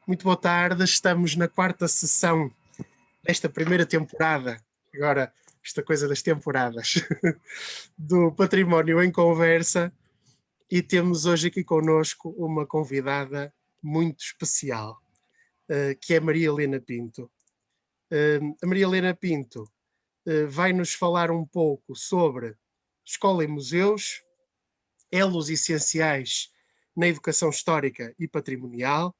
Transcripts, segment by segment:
Muito boa tarde, estamos na quarta sessão desta primeira temporada, agora esta coisa das temporadas, do Património em Conversa, e temos hoje aqui connosco uma convidada muito especial, que é Maria Helena Pinto. A Maria Helena Pinto vai-nos falar um pouco sobre escola e museus, elos essenciais na educação histórica e patrimonial.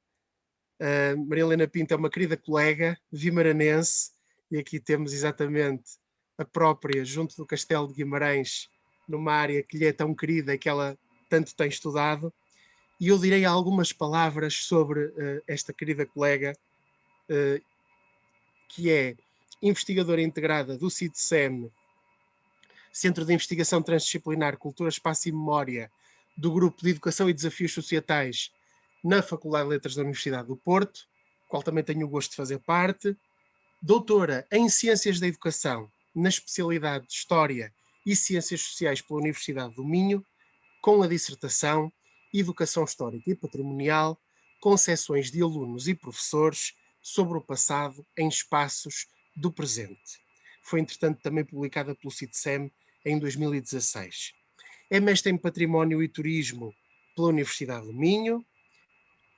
Maria Helena Pinto é uma querida colega vimaranense, e aqui temos exatamente a própria, junto do Castelo de Guimarães, numa área que lhe é tão querida e que ela tanto tem estudado. E eu direi algumas palavras sobre esta querida colega, que é investigadora integrada do CIDSEM, Centro de Investigação Transdisciplinar, Cultura, Espaço e Memória, do Grupo de Educação e Desafios Societais na Faculdade de Letras da Universidade do Porto, qual também tenho o gosto de fazer parte, doutora em Ciências da Educação, na especialidade de História e Ciências Sociais pela Universidade do Minho, com a dissertação Educação Histórica e Patrimonial, com seções de alunos e professores sobre o passado em espaços do presente. Foi, entretanto, também publicada pelo CIDSEM em 2016. É mestre em Património e Turismo pela Universidade do Minho,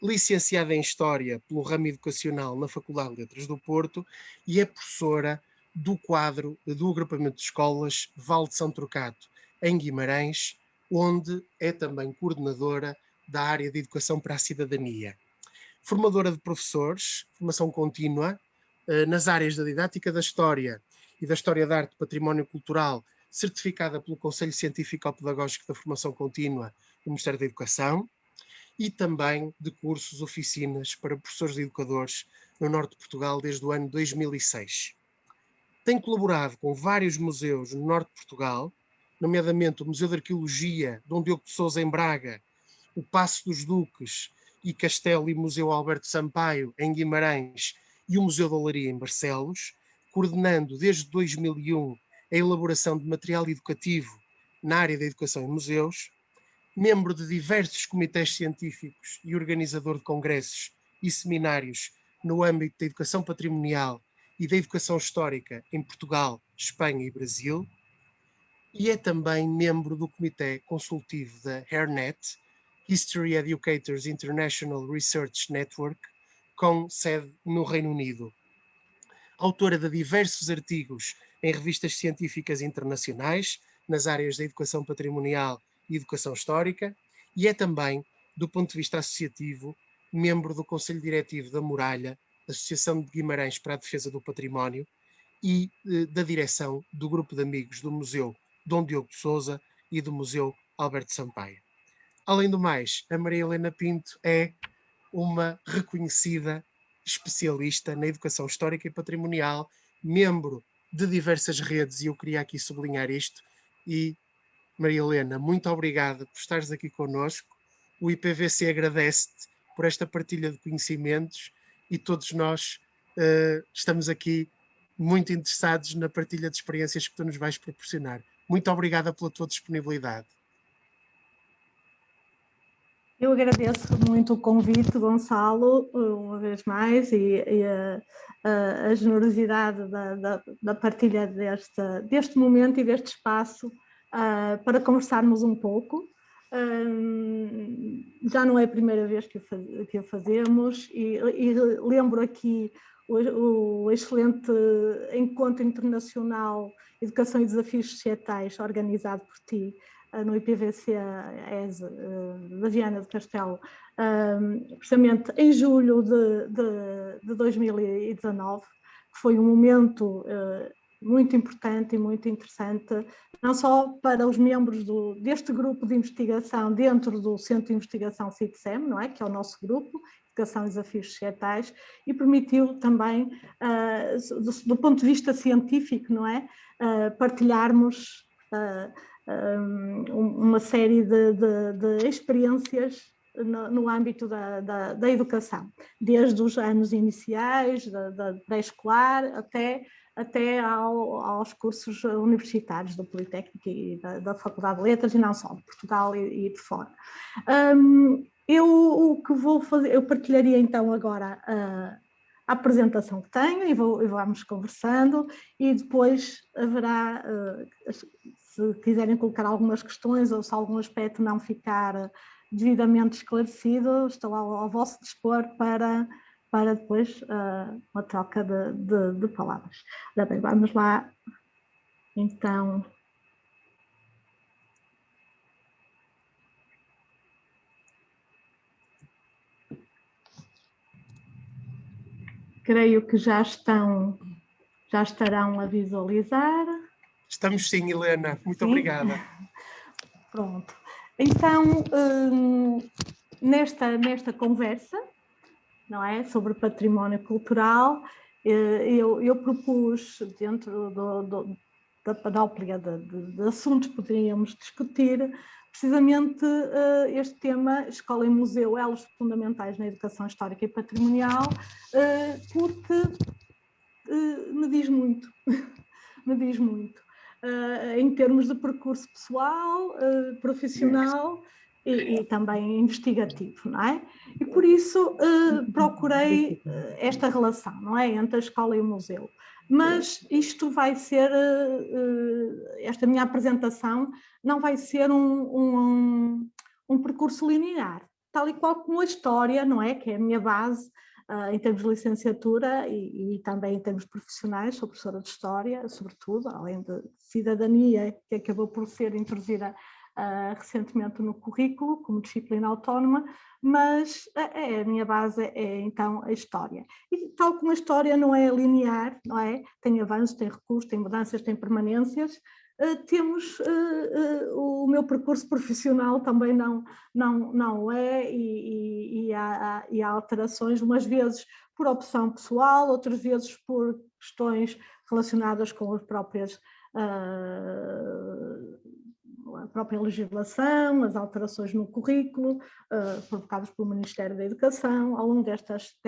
licenciada em História pelo ramo educacional na Faculdade de Letras do Porto e é professora do quadro do agrupamento de escolas Val de São Trocato, em Guimarães, onde é também coordenadora da área de Educação para a Cidadania. Formadora de professores, formação contínua, nas áreas da didática da História e da História da Arte e Património Cultural, certificada pelo Conselho Científico-Pedagógico da Formação Contínua do Ministério da Educação, e também de cursos, oficinas para professores e educadores no norte de Portugal desde o ano 2006. Tem colaborado com vários museus no norte de Portugal, nomeadamente o Museu de Arqueologia Dom Diogo de Sousa em Braga, o Paço dos Duques e Castelo e Museu Alberto Sampaio em Guimarães e o Museu da Olaria em Barcelos, coordenando desde 2001 a elaboração de material educativo na área da educação em museus, membro de diversos comitês científicos e organizador de congressos e seminários no âmbito da educação patrimonial e da educação histórica em Portugal, Espanha e Brasil, e é também membro do comitê consultivo da HERNET, History Educators International Research Network, com sede no Reino Unido. Autora de diversos artigos em revistas científicas internacionais, nas áreas da educação patrimonial e educação histórica, e é também, do ponto de vista associativo, membro do Conselho Diretivo da Muralha, Associação de Guimarães para a Defesa do Património, e da direção do Grupo de Amigos do Museu Dom Diogo de Sousa e do Museu Alberto Sampaio. Além do mais, a Maria Helena Pinto é uma reconhecida especialista na educação histórica e patrimonial, membro de diversas redes, e eu queria aqui sublinhar isto. E, Maria Helena, muito obrigada por estares aqui connosco. O IPVC agradece-te por esta partilha de conhecimentos e todos nós estamos aqui muito interessados na partilha de experiências que tu nos vais proporcionar. Muito obrigada pela tua disponibilidade. Eu agradeço muito o convite, Gonçalo, uma vez mais, e a generosidade da partilha deste momento e deste espaço para conversarmos um pouco. Já não é a primeira vez que o fazemos, e lembro aqui o excelente Encontro Internacional Educação e Desafios Societais, organizado por ti, no IPVC da Viana do Castelo, precisamente em julho de 2019, que foi um momento muito importante e muito interessante, não só para os membros deste grupo de investigação dentro do Centro de Investigação CIDSEM, não é? Que é o nosso grupo, Educação e Desafios Societais, e permitiu também, do ponto de vista científico, não é? Partilharmos uma série de experiências no âmbito da educação, desde os anos iniciais, da pré-escolar, até aos cursos universitários do Politécnico e da Faculdade de Letras, e não só, de Portugal e de fora. o que vou fazer, eu partilharia então agora a apresentação que tenho e vamos conversando, e depois haverá, se quiserem colocar algumas questões ou se algum aspecto não ficar devidamente esclarecido, estou ao vosso dispor para depois uma troca de palavras. Ora bem, vamos lá então. Creio que já estarão a visualizar. Estamos sim, Helena. Muito obrigada. Pronto. Então, nesta conversa, não é, sobre património cultural, eu propus, dentro da panóplia de assuntos que poderíamos discutir, precisamente este tema, Escola e Museu, elos fundamentais na educação histórica e patrimonial, porque me diz muito, me diz muito, em termos de percurso pessoal, profissional e também investigativo, não é? E por isso procurei esta relação, não é, entre a escola e o museu. Mas isto vai ser, esta minha apresentação não vai ser um percurso linear, tal e qual como a história, não é? Que é a minha base em termos de licenciatura e também em termos profissionais. Sou professora de História, sobretudo, além de Cidadania, que acabou por ser introduzida recentemente no currículo, como disciplina autónoma, mas a minha base é então a História. E tal como a História não é linear, não é? Tem avanços, tem recursos, tem mudanças, tem permanências, temos o meu percurso profissional também não é, e há alterações, umas vezes por opção pessoal, outras vezes por questões relacionadas com as próprias a própria legislação, as alterações no currículo, provocadas pelo Ministério da Educação, ao longo destas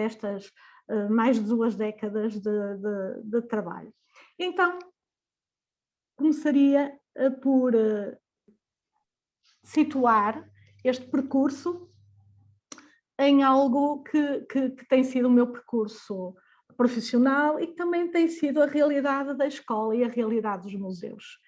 mais de 2 décadas de trabalho. Então, começaria por situar este percurso em algo que tem sido o meu percurso profissional e que também tem sido a realidade da escola e a realidade dos museus.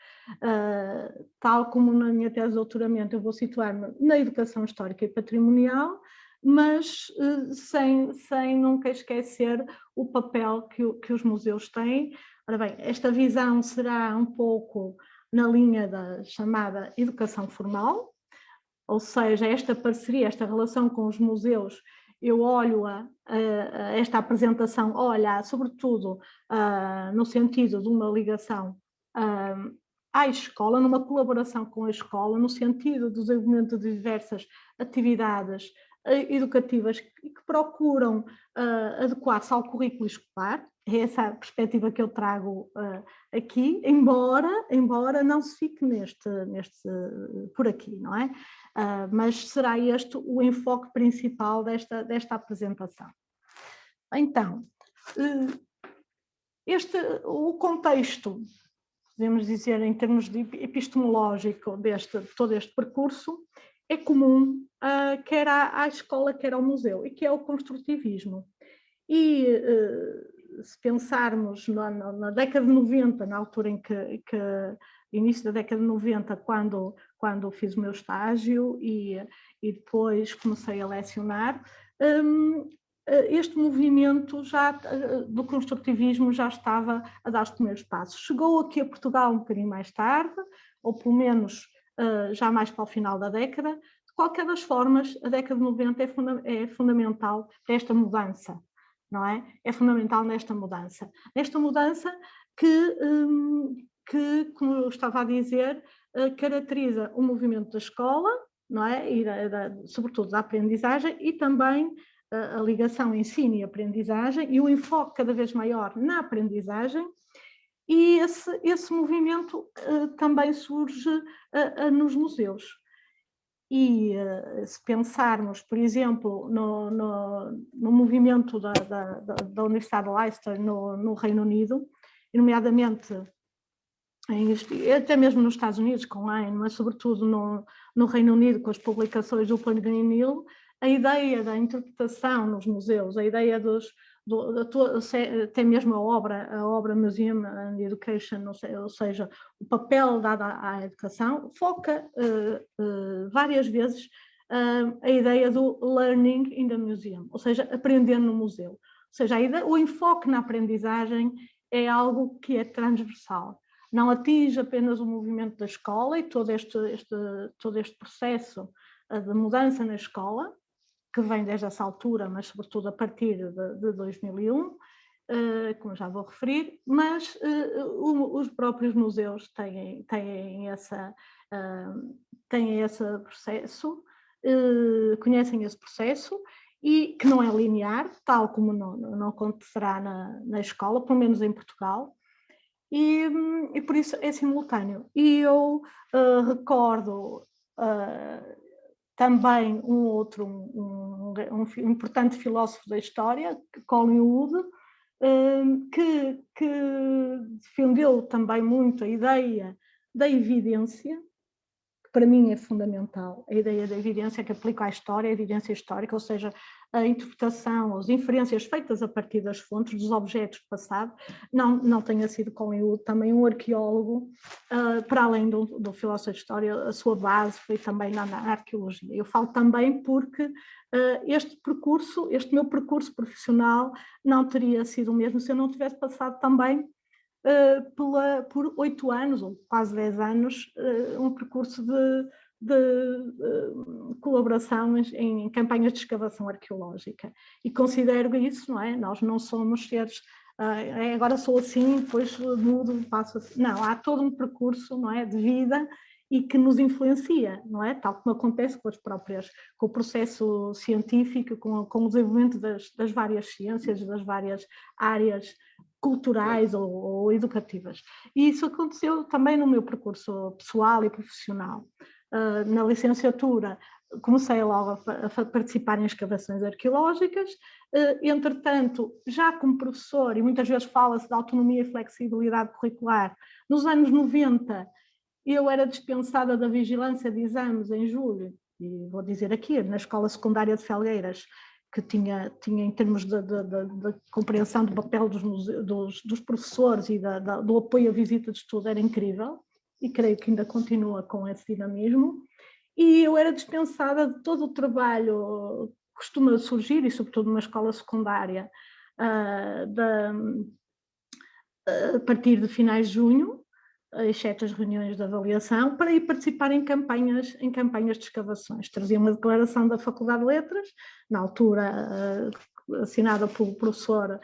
Tal como na minha tese de doutoramento, eu vou situar-me na educação histórica e patrimonial, mas sem nunca esquecer o papel que os museus têm. Ora bem, esta visão será um pouco na linha da chamada educação formal, ou seja, esta parceria, esta relação com os museus, eu olho esta apresentação, olha, sobretudo no sentido de uma ligação à escola, numa colaboração com a escola, no sentido do desenvolvimento de diversas atividades educativas que procuram adequar-se ao currículo escolar. É essa a perspectiva que eu trago aqui, embora não se fique por aqui, não é? Mas será este o enfoque principal desta apresentação. Então, o contexto, podemos dizer, em termos de epistemológico todo este percurso, é comum quer à escola, quer ao museu, e que é o construtivismo. E se pensarmos na década de 90, na altura em que início da década de 90, quando fiz o meu estágio e depois comecei a lecionar, este movimento do construtivismo já estava a dar os primeiros passos. Chegou aqui a Portugal um bocadinho mais tarde, ou pelo menos já mais para o final da década. De qualquer das formas, a década de 90 é fundamental para esta mudança, não é? É fundamental nesta mudança que, como eu estava a dizer, caracteriza o movimento da escola, não é? E sobretudo da aprendizagem, e também a ligação ensino e aprendizagem, e o enfoque cada vez maior na aprendizagem. E esse movimento também surge nos museus. E se pensarmos, por exemplo, no movimento da Universidade de Leicester no Reino Unido, nomeadamente, até mesmo nos Estados Unidos, com Lane, mas sobretudo no Reino Unido, com as publicações do Plano Green Hill, a ideia da interpretação nos museus, a ideia até mesmo a obra Museum and Education, ou seja, o papel dado à educação, foca várias vezes a ideia do learning in the museum, ou seja, aprender no museu. Ou seja, o enfoque na aprendizagem é algo que é transversal. Não atinge apenas o movimento da escola e todo este processo de mudança na escola, que vem desde essa altura, mas sobretudo a partir de 2001, como já vou referir, mas os próprios museus têm esse processo, conhecem esse processo, e que não é linear, tal como não acontecerá na escola, pelo menos em Portugal, e por isso é simultâneo. E eu recordo também um importante filósofo da história, Colin Wood, que defendeu também muito a ideia da evidência, que para mim é fundamental, a ideia da evidência que aplica à história, a evidência histórica, ou seja, a interpretação, as inferências feitas a partir das fontes, dos objetos do passado. Não tenha sido Colin Wood também um arqueólogo, para além do filósofo de história, a sua base foi também na arqueologia. Eu falo também porque este meu percurso profissional não teria sido o mesmo se eu não tivesse passado também por 8 anos, ou quase 10 anos, um percurso de colaboração em campanhas de escavação arqueológica. E considero isso, não é? Nós não somos seres, agora sou assim, depois mudo, passo assim. Não, há todo um percurso, não é, de vida e que nos influencia, não é? Tal como acontece com o processo científico, com o desenvolvimento das várias ciências, das várias áreas culturais ou educativas. E isso aconteceu também no meu percurso pessoal e profissional. Na licenciatura comecei logo a participar em escavações arqueológicas, entretanto, já como professor, e muitas vezes fala-se de autonomia e flexibilidade curricular, nos anos 90 eu era dispensada da vigilância de exames em julho, e vou dizer aqui, na Escola Secundária de Felgueiras, que tinha em termos de compreensão do papel dos professores e do apoio à visita de estudo, era incrível, e creio que ainda continua com esse dinamismo, e eu era dispensada de todo o trabalho que costuma surgir, e sobretudo numa escola secundária, a partir de finais de junho, exceto as reuniões de avaliação, para ir participar em campanhas de escavações. Trazia uma declaração da Faculdade de Letras, na altura assinada pelo professor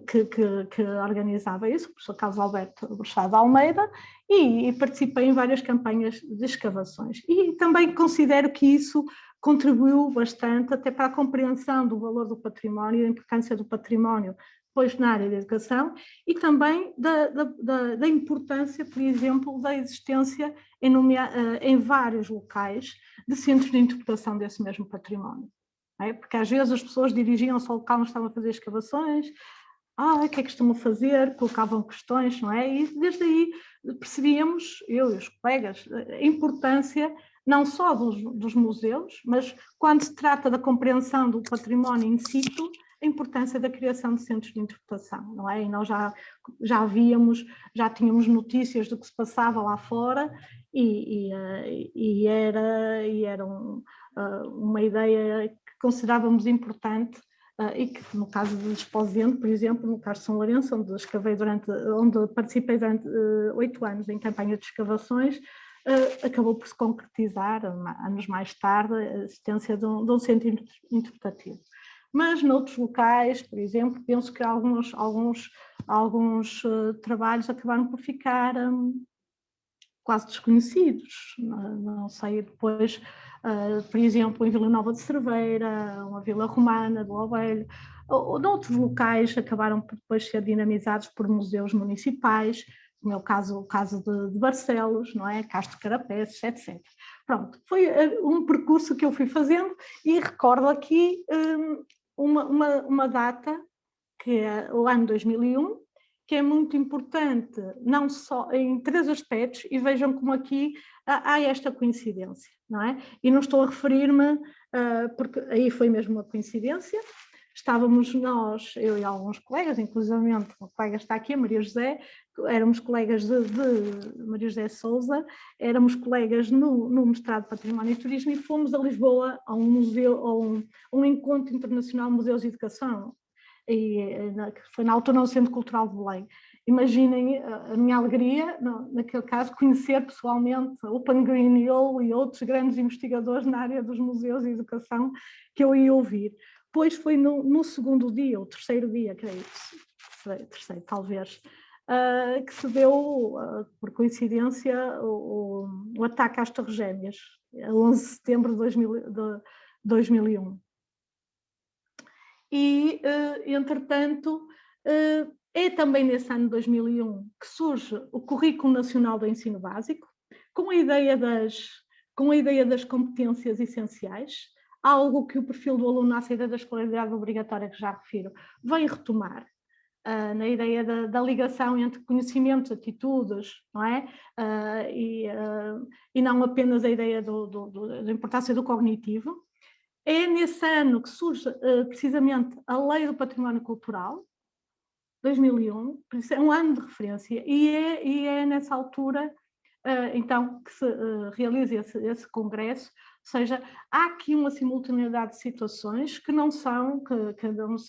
que organizava isso, o professor Carlos Alberto Bruxado Almeida, e participei em várias campanhas de escavações. E também considero que isso contribuiu bastante até para a compreensão do valor do património, da importância do património, depois na área da educação, e também da importância, por exemplo, da existência em vários locais de centros de interpretação desse mesmo património. É? Porque às vezes as pessoas dirigiam-se ao local onde estavam a fazer escavações, o que é que estão a fazer, colocavam questões, não é? E desde aí percebíamos, eu e os colegas, a importância não só dos museus, mas quando se trata da compreensão do património in situ, a importância da criação de centros de interpretação, não é? E nós já tínhamos notícias do que se passava lá fora e era uma ideia que considerávamos importante e que no caso de Esposende, por exemplo, no caso de São Lourenço, onde participei durante 8 anos em campanha de escavações, acabou por se concretizar, anos mais tarde, a existência de um centro interpretativo. Mas noutros locais, por exemplo, penso que alguns trabalhos acabaram por ficar quase desconhecidos. Não sei, depois, por exemplo, em Vila Nova de Cerveira, uma vila romana do Ovelho, ou noutros locais acabaram por depois ser dinamizados por museus municipais, como é o caso de Barcelos, não é? Castro Carapeças, etc. Pronto, foi um percurso que eu fui fazendo e recordo aqui uma data, que é o ano 2001, que é muito importante, não só em 3 aspectos, e vejam como aqui há esta coincidência, não é? E não estou a referir-me, porque aí foi mesmo uma coincidência, estávamos nós, eu e alguns colegas, inclusivamente uma colega está aqui, a Maria José, éramos colegas de Maria José Sousa, éramos colegas no mestrado de Património e Turismo e fomos a Lisboa a um museu, a um encontro internacional de museus de educação, e foi na altura no Centro Cultural de Belém. Imaginem a minha alegria, naquele caso, conhecer pessoalmente o Pangriniol e outros grandes investigadores na área dos museus e educação que eu ia ouvir. Depois foi no segundo dia, o terceiro dia, creio, terceiro talvez, que se deu, por coincidência, o ataque às Torres Gêmeas, a 11 de setembro de 2001. E, entretanto, é também nesse ano de 2001 que surge o Currículo Nacional do Ensino Básico, com a ideia das competências essenciais, algo que o perfil do aluno à saída da escolaridade obrigatória, que já refiro, vem retomar, na ideia da ligação entre conhecimentos, atitudes, não é? E não apenas a ideia da importância do cognitivo. É nesse ano que surge precisamente a Lei do Património Cultural, 2001, por isso é um ano de referência, e é nessa altura então que se realiza esse congresso, ou seja, há aqui uma simultaneidade de situações que não são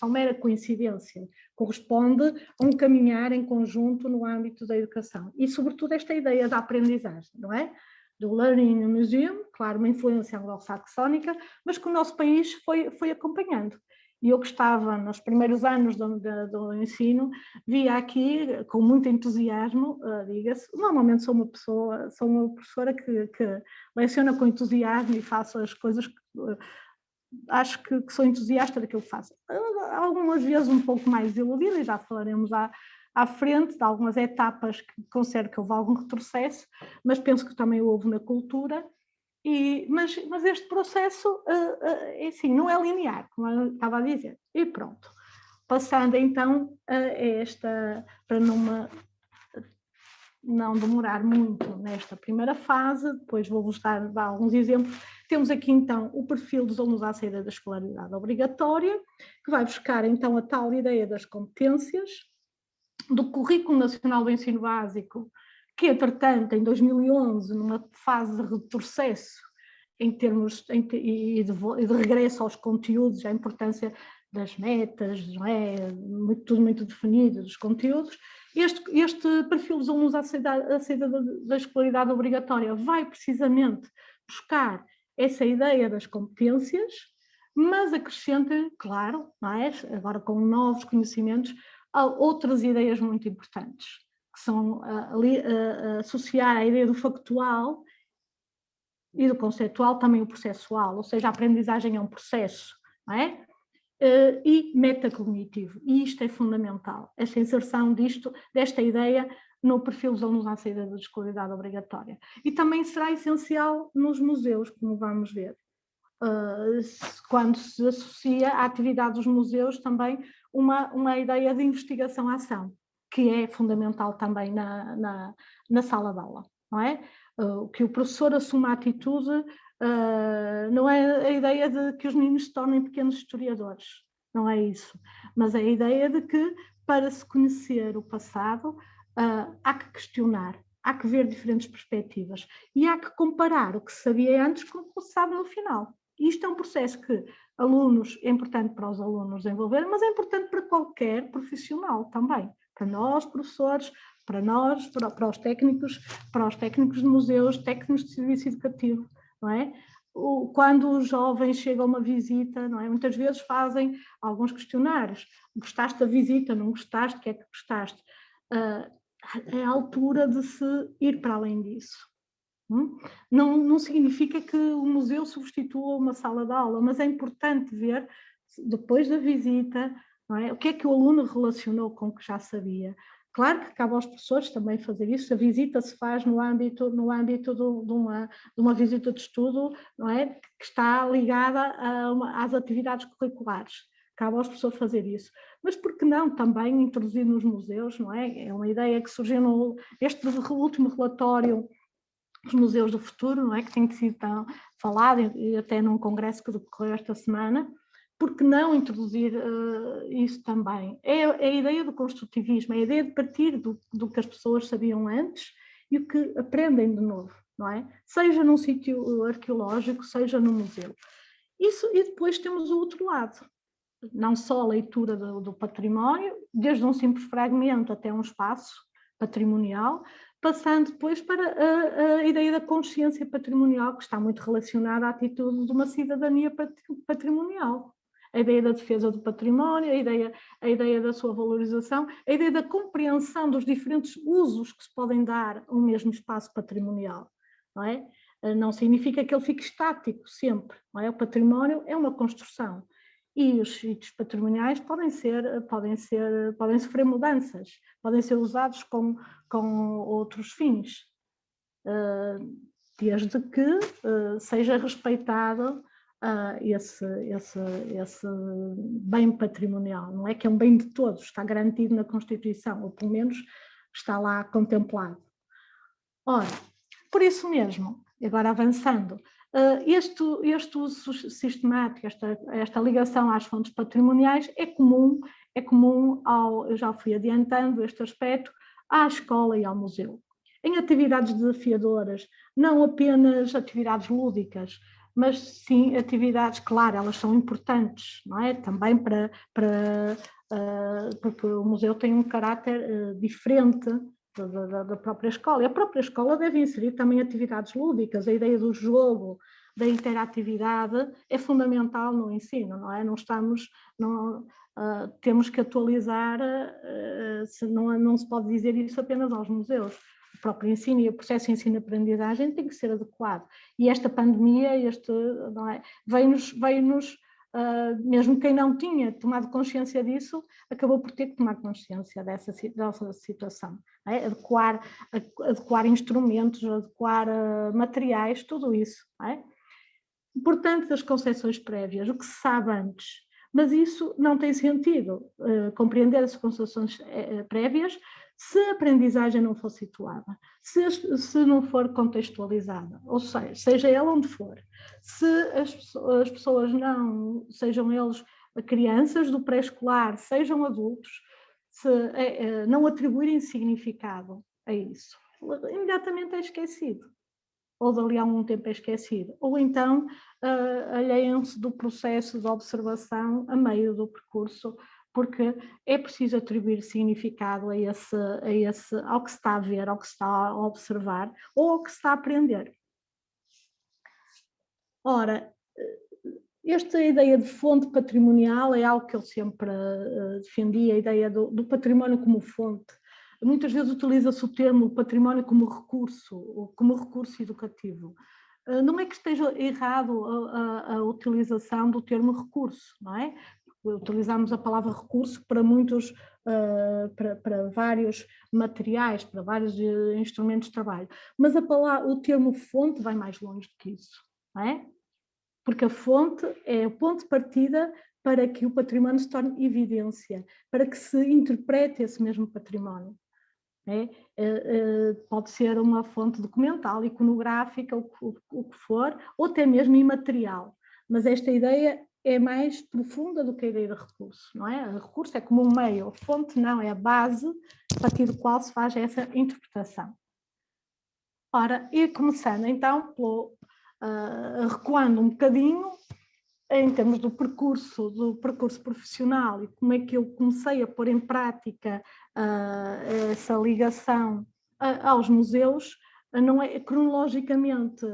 mera coincidência, corresponde a um caminhar em conjunto no âmbito da educação, e sobretudo esta ideia da aprendizagem, não é? Do Learning Museum, claro, uma influência anglo-saxónica, mas que o nosso país foi acompanhando. E eu que estava nos primeiros anos do ensino, via aqui com muito entusiasmo, diga-se, normalmente sou uma professora que leciona com entusiasmo e faço as coisas que acho que sou entusiasta daquilo que faço. Algumas vezes um pouco mais desiludida, e já falaremos à frente de algumas etapas que considero que houve algum retrocesso, mas penso que também houve na cultura. Mas este processo, assim, não é linear, como eu estava a dizer. E pronto. Passando então a esta, para não demorar muito nesta primeira fase, depois vou-vos dar alguns exemplos. Temos aqui então o perfil dos alunos à saída da escolaridade obrigatória, que vai buscar então a tal ideia das competências, do Currículo Nacional do Ensino Básico, que, entretanto, em 2011, numa fase de retrocesso em termos e de regresso aos conteúdos, a importância das metas, não é? Tudo muito definido, dos conteúdos, este perfil dos alunos à saída da escolaridade obrigatória vai precisamente buscar essa ideia das competências, mas acrescenta, claro, não é? Agora com novos conhecimentos, outras ideias muito importantes, que são associar a ideia do factual e do conceitual também o processual, ou seja, a aprendizagem é um processo, não é? E metacognitivo, e isto é fundamental, esta inserção desta ideia no perfil dos alunos à saída da escolaridade obrigatória. E também será essencial nos museus, como vamos ver. Quando se associa à atividade dos museus também uma ideia de investigação-ação, que é fundamental também na sala de aula, não é? Que o professor assuma a atitude, não é a ideia de que os meninos se tornem pequenos historiadores, não é isso, mas é a ideia de que para se conhecer o passado há que questionar, há que ver diferentes perspectivas e há que comparar o que se sabia antes com o que se sabe no final. Isto é um processo que é importante para os alunos desenvolver, mas é importante para qualquer profissional também, para nós, professores, para nós, para os técnicos de museus, técnicos de serviço educativo, não é? Quando os jovens chegam a uma visita, não é? Muitas vezes fazem alguns questionários. Gostaste da visita, não gostaste, o que é que gostaste? É a altura de se ir para além disso. Não significa que o museu substitua uma sala de aula, mas é importante ver, depois da visita, não é? O que é que o aluno relacionou com o que já sabia. Claro que cabe aos professores também fazer isso, a visita se faz no âmbito de uma visita de estudo, não é? Que está ligada às atividades curriculares. cabe às pessoas fazer isso. Mas por que não também introduzir nos museus, não é? É uma ideia que surgiu neste último relatório dos Museus do Futuro, não é? Que tem sido falado, e até num congresso que decorreu esta semana. Por que não introduzir isso também? É a ideia do construtivismo, é a ideia de partir do que as pessoas sabiam antes e o que aprendem de novo, não é? Seja num sítio arqueológico, seja no museu. Isso, e depois temos o outro lado, não só a leitura do património, desde um simples fragmento até um espaço patrimonial, passando depois para a ideia da consciência patrimonial, que está muito relacionada à atitude de uma cidadania patrimonial. A ideia da defesa do património, a ideia da sua valorização, a ideia da compreensão dos diferentes usos que se podem dar a um mesmo espaço patrimonial, não é? Não significa que ele fique estático sempre, não é? O património é uma construção e os sítios patrimoniais podem sofrer mudanças, podem ser usados com outros fins, desde que seja respeitado esse bem patrimonial, não é que é um bem de todos, está garantido na Constituição, ou pelo menos está lá contemplado. Ora, por isso mesmo, agora avançando, este uso sistemático, esta ligação às fontes patrimoniais é comum eu já fui adiantando este aspecto, à escola e ao museu. Em atividades desafiadoras, não apenas atividades lúdicas, mas sim atividades, claro, elas são importantes, não é? Também porque o museu tem um caráter diferente da própria escola. E a própria escola deve inserir também atividades lúdicas, a ideia do jogo, da interatividade é fundamental no ensino, não é? Temos que atualizar, não se pode dizer isso apenas aos museus. O próprio ensino e o processo de ensino-aprendizagem tem que ser adequado. E esta pandemia, não é, veio-nos mesmo quem não tinha tomado consciência disso, acabou por ter que tomar consciência dessa situação. É? Adequar instrumentos, adequar materiais, tudo isso. É? Importante as concepções prévias, o que se sabe antes, mas isso não tem sentido, compreender as concepções prévias se a aprendizagem não for situada, se não for contextualizada, ou seja ela onde for, se as pessoas não, sejam eles crianças do pré-escolar, sejam adultos, se não atribuírem significado a isso, imediatamente é esquecido, ou dali a algum tempo é esquecido, ou então alheiam-se do processo de observação a meio do percurso, porque é preciso atribuir significado ao que se está a ver, ao que se está a observar, ou ao que se está a aprender. Ora, esta ideia de fonte patrimonial é algo que eu sempre defendi, a ideia do património como fonte. Muitas vezes utiliza-se o termo património como recurso educativo. Não é que esteja errado a utilização do termo recurso, não é? Utilizamos a palavra recurso para para vários materiais, para vários instrumentos de trabalho, mas o termo fonte vai mais longe do que isso, não é? Porque a fonte é o ponto de partida para que o património se torne evidência, para que se interprete esse mesmo património. Pode ser uma fonte documental, iconográfica, o que for, ou até mesmo imaterial, mas esta ideia é mais profunda do que a ideia de recurso, não é? O recurso é como um meio, a fonte não, é a base a partir do qual se faz essa interpretação. Ora, e começando então recuando um bocadinho em termos do percurso profissional e como é que eu comecei a pôr em prática essa ligação aos museus, não é, cronologicamente,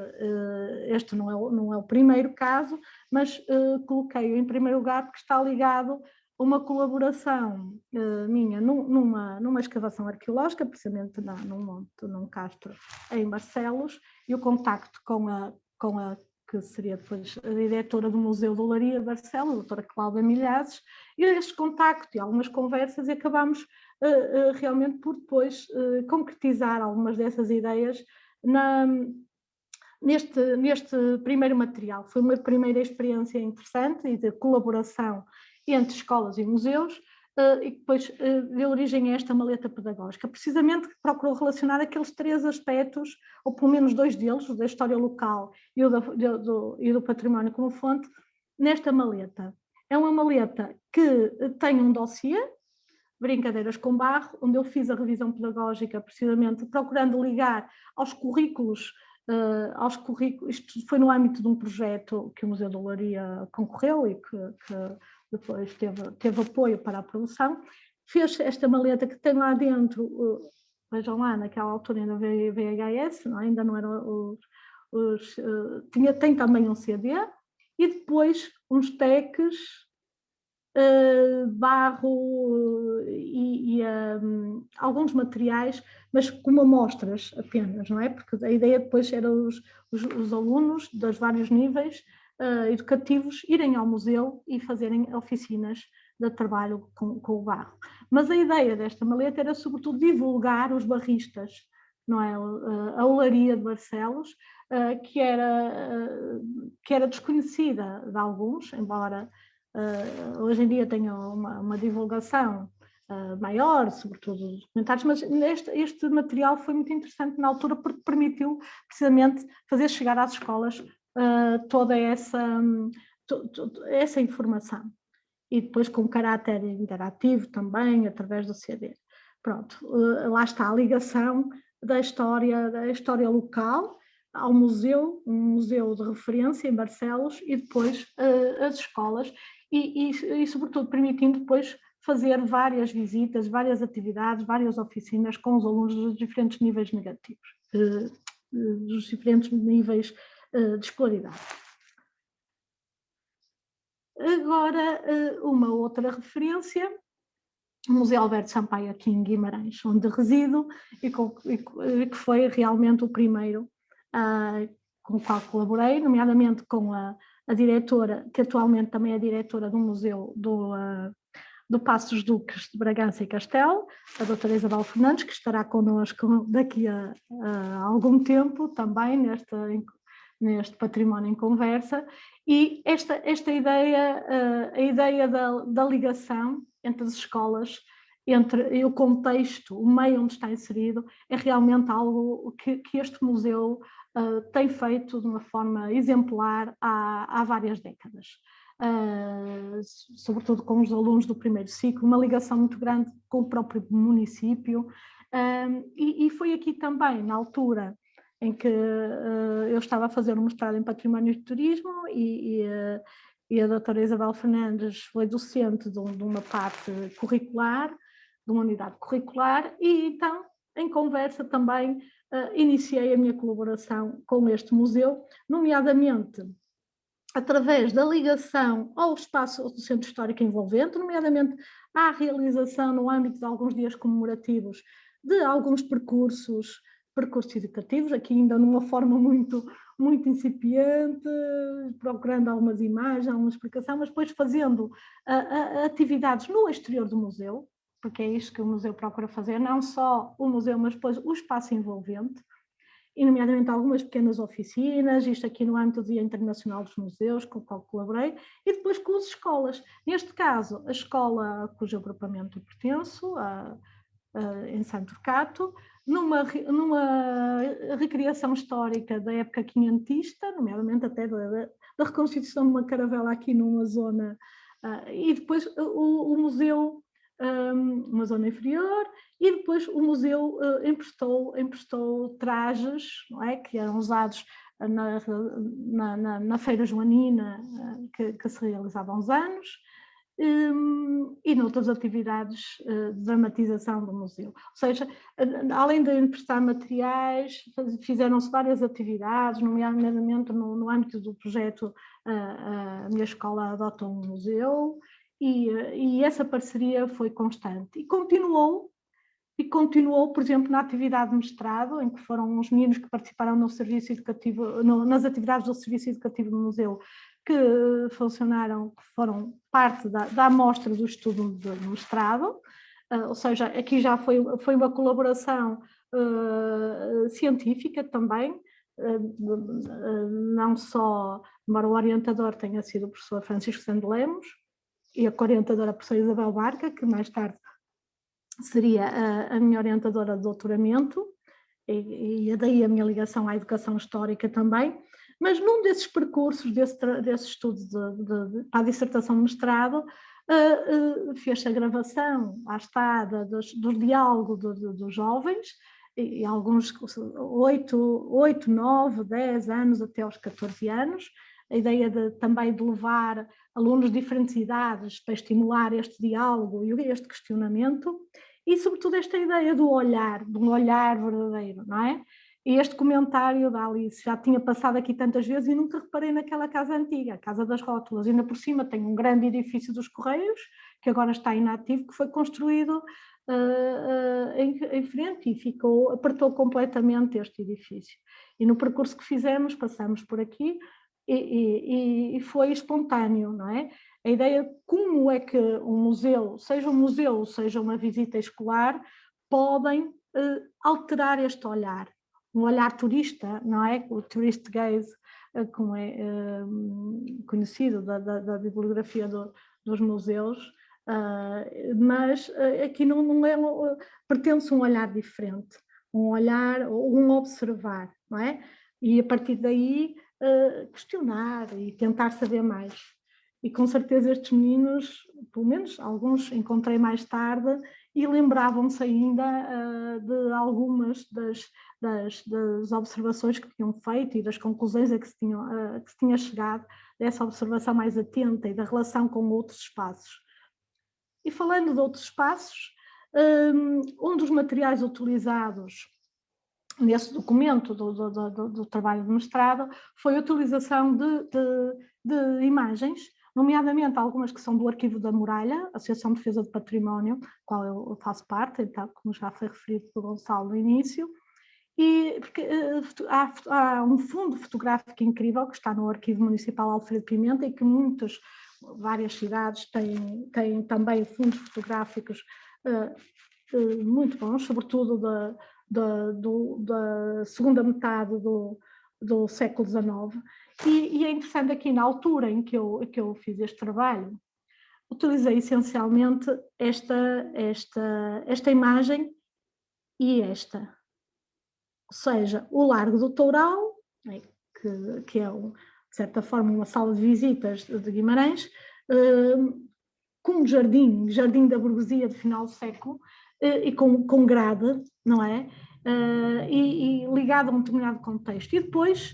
este não é o primeiro caso, mas coloquei-o em primeiro lugar porque está ligado a uma colaboração minha numa escavação arqueológica, precisamente num castro em Barcelos, e o contacto com a que seria depois a diretora do Museu de Olaria de Barcelos, a doutora Cláudia Milhazes, e este contacto e algumas conversas, e acabámos realmente por depois concretizar algumas dessas ideias neste primeiro material. Foi uma primeira experiência interessante e de colaboração entre escolas e museus, e que depois deu origem a esta maleta pedagógica, precisamente que procurou relacionar aqueles 3 aspectos, ou pelo menos 2 deles, o da história local e o do património como fonte, nesta maleta. É uma maleta que tem um dossiê, Brincadeiras com Barro, onde eu fiz a revisão pedagógica, precisamente procurando ligar aos currículos, isto foi no âmbito de um projeto que o Museu da Olaria concorreu e que depois teve apoio para a produção. Fez esta maleta que tem lá dentro, vejam lá, naquela altura ainda VHS, não, ainda não eram tem também um CD, e depois uns teques, barro e alguns materiais, mas como amostras apenas, não é? Porque a ideia depois era os alunos dos vários níveis educativos irem ao museu e fazerem oficinas de trabalho com o barro. Mas a ideia desta maleta era sobretudo divulgar os barristas, não é? A olaria de Barcelos, que era desconhecida de alguns, embora hoje em dia tenha uma divulgação maior, sobretudo dos documentários, mas este material foi muito interessante na altura porque permitiu precisamente fazer chegar às escolas toda essa informação. E depois com caráter interativo também, através do CD. Pronto, lá está a ligação da história local ao museu, um museu de referência em Barcelos, e depois as escolas, e sobretudo permitindo depois fazer várias visitas, várias atividades, várias oficinas com os alunos dos diferentes níveis negativos, dos diferentes níveis de escolaridade. Agora, uma outra referência, o Museu Alberto Sampaio aqui em Guimarães, onde resido, e que foi realmente o primeiro com o qual colaborei, nomeadamente com a diretora, que atualmente também é diretora do Museu do Paço dos Duques de Bragança e Castelo, a doutora Isabel Fernandes, que estará connosco daqui a algum tempo também neste património em conversa, e esta ideia, a ideia da ligação entre as escolas, entre o contexto, o meio onde está inserido, é realmente algo que este museu tem feito de uma forma exemplar há várias décadas. Sobretudo com os alunos do primeiro ciclo, uma ligação muito grande com o próprio município, e foi aqui também, na altura em que eu estava a fazer um mestrado em Património de Turismo e a doutora Isabel Fernandes foi docente de uma parte curricular, de uma unidade curricular, e então, em conversa também, iniciei a minha colaboração com este museu, nomeadamente através da ligação ao espaço do Centro Histórico Envolvente, nomeadamente à realização, no âmbito de alguns dias comemorativos, de alguns percursos educativos, aqui ainda numa forma muito incipiente, procurando algumas imagens, alguma explicação, mas depois fazendo atividades no exterior do museu, porque é isto que o museu procura fazer, não só o museu, mas depois o espaço envolvente, e nomeadamente algumas pequenas oficinas, isto aqui no âmbito do Dia Internacional dos Museus, com o qual colaborei, e depois com as escolas. Neste caso, a escola cujo agrupamento eu pertenço, em Santo Turcato, numa recriação histórica da época quinhentista, nomeadamente até da reconstituição de uma caravela aqui numa zona, e depois o museu, uma zona inferior, e depois o museu emprestou trajes, não é, que eram usados na Feira Joanina, que se realizava há uns anos, e noutras atividades de dramatização do museu. Ou seja, além de emprestar materiais, fizeram-se várias atividades, nomeadamente no âmbito do projeto A Minha Escola Adota um Museu, e essa parceria foi constante. E continuou, por exemplo, na atividade de mestrado, em que foram os meninos que participaram no serviço educativo, nas atividades do serviço educativo do museu, que foram parte da amostra do estudo de mestrado, ou seja, aqui já foi uma colaboração científica também, não só, embora o orientador tenha sido o professor Francisco Santos Lemos, e a co-orientadora, a professora Isabel Barca, que mais tarde seria a minha orientadora de doutoramento, e daí a minha ligação à educação histórica também. Mas num desses percursos, desse estudo para a dissertação de mestrado, fez-se a gravação, lá está, do diálogo dos jovens, e alguns 8, 9, 10 anos até aos 14 anos, a ideia também de levar alunos de diferentes idades para estimular este diálogo e este questionamento, e sobretudo esta ideia do olhar, de um olhar verdadeiro, não é? E este comentário da Alice já tinha passado aqui tantas vezes e nunca reparei naquela casa antiga, a Casa das Rótulas. Ainda por cima tem um grande edifício dos Correios, que agora está inativo, que foi construído em frente e apertou completamente este edifício. E no percurso que fizemos, passamos por aqui e foi espontâneo, não é? A ideia de como é que um museu, seja uma visita escolar, podem alterar este olhar. Um olhar turista, não é? O tourist gaze, como é conhecido da bibliografia dos museus, mas aqui não é, pertence um olhar diferente, um olhar, um observar, não é? E a partir daí questionar e tentar saber mais. E com certeza estes meninos, pelo menos alguns encontrei mais tarde, e lembravam-se ainda de algumas das observações que tinham feito e das conclusões a que se tinha chegado, dessa observação mais atenta e da relação com outros espaços. E falando de outros espaços, um dos materiais utilizados nesse documento do trabalho de mestrado foi a utilização de imagens, nomeadamente algumas que são do Arquivo da Muralha, Associação de Defesa do Património, qual eu faço parte, então, como já foi referido por Gonçalo no início, e porque há um fundo fotográfico incrível que está no Arquivo Municipal Alfredo Pimenta e que várias cidades têm também fundos fotográficos muito bons, sobretudo da segunda metade do século XIX. E é interessante aqui, na altura em que eu fiz este trabalho, utilizei essencialmente esta imagem e esta. Ou seja, o Largo do Toural, que é, de certa forma, uma sala de visitas de Guimarães, com um jardim da burguesia do final do século, e com grade, não é? E ligado a um determinado contexto. E depois,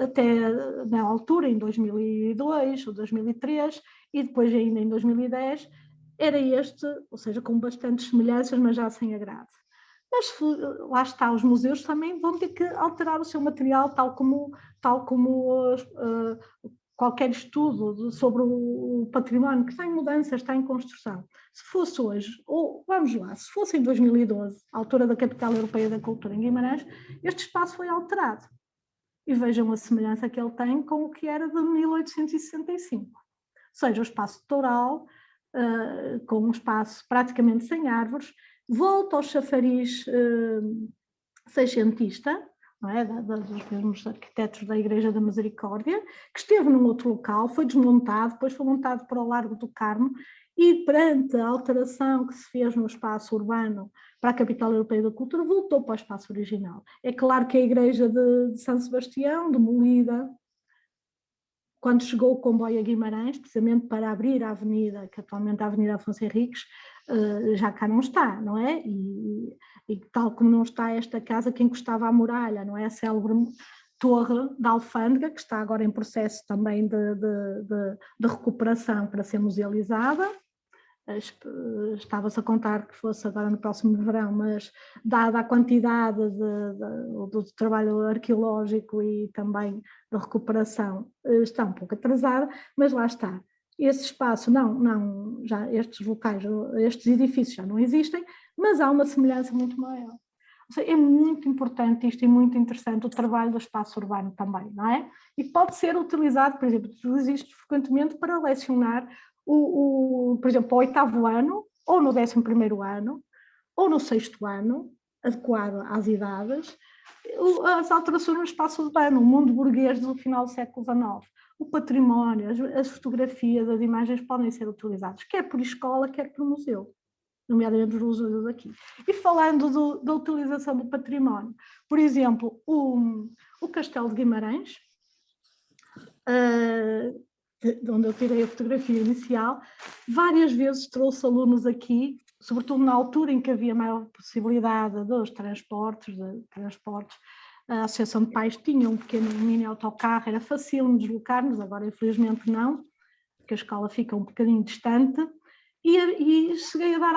até na altura, em 2002 ou 2003, e depois ainda em 2010, era este, ou seja, com bastantes semelhanças, mas já sem a grade. Mas lá está, os museus também vão ter que alterar o seu material, tal como qualquer estudo sobre o património que está em mudança, está em construção. Se fosse hoje, ou vamos lá, se fosse em 2012, a altura da Capital Europeia da Cultura em Guimarães, este espaço foi alterado. E vejam a semelhança que ele tem com o que era de 1865. Ou seja, o espaço toural, com um espaço praticamente sem árvores, volta ao chafariz seiscentista, não é? Dos mesmos arquitetos da Igreja da Misericórdia, que esteve num outro local, foi desmontado, depois foi montado para o Largo do Carmo, e perante a alteração que se fez no espaço urbano para a Capital Europeia da Cultura, voltou para o espaço original. É claro que a Igreja de São Sebastião, demolida, quando chegou o comboio a Guimarães, precisamente para abrir a avenida, que atualmente é a Avenida Afonso Henriques, já cá não está, não é? E tal como não está esta casa que encostava à muralha, não é? A célebre torre da Alfândega, que está agora em processo também de recuperação para ser musealizada. Estava-se a contar que fosse agora no próximo verão, mas dada a quantidade do trabalho arqueológico e também de recuperação, está um pouco atrasada, mas lá está. Esse espaço, já estes locais, estes edifícios já não existem, mas há uma semelhança muito maior. Ou seja, é muito importante isto e muito interessante o trabalho do espaço urbano também, não é? E pode ser utilizado, por exemplo, existe frequentemente para lecionar por exemplo, ao 8º ano, ou no 11º ano, ou no 6º ano, adequado às idades, as alterações no espaço urbano, o mundo burguês do final do século XIX. o património, as fotografias, as imagens podem ser utilizadas, quer por escola, quer por museu, nomeadamente os museus aqui. E falando da utilização do património, por exemplo, o Castelo de Guimarães, de onde eu tirei a fotografia inicial, várias vezes trouxe alunos aqui, sobretudo na altura em que havia maior possibilidade dos transportes, a Associação de Pais tinha um pequeno mini autocarro, era fácil deslocar-nos, agora infelizmente não, porque a escola fica um bocadinho distante, e cheguei a dar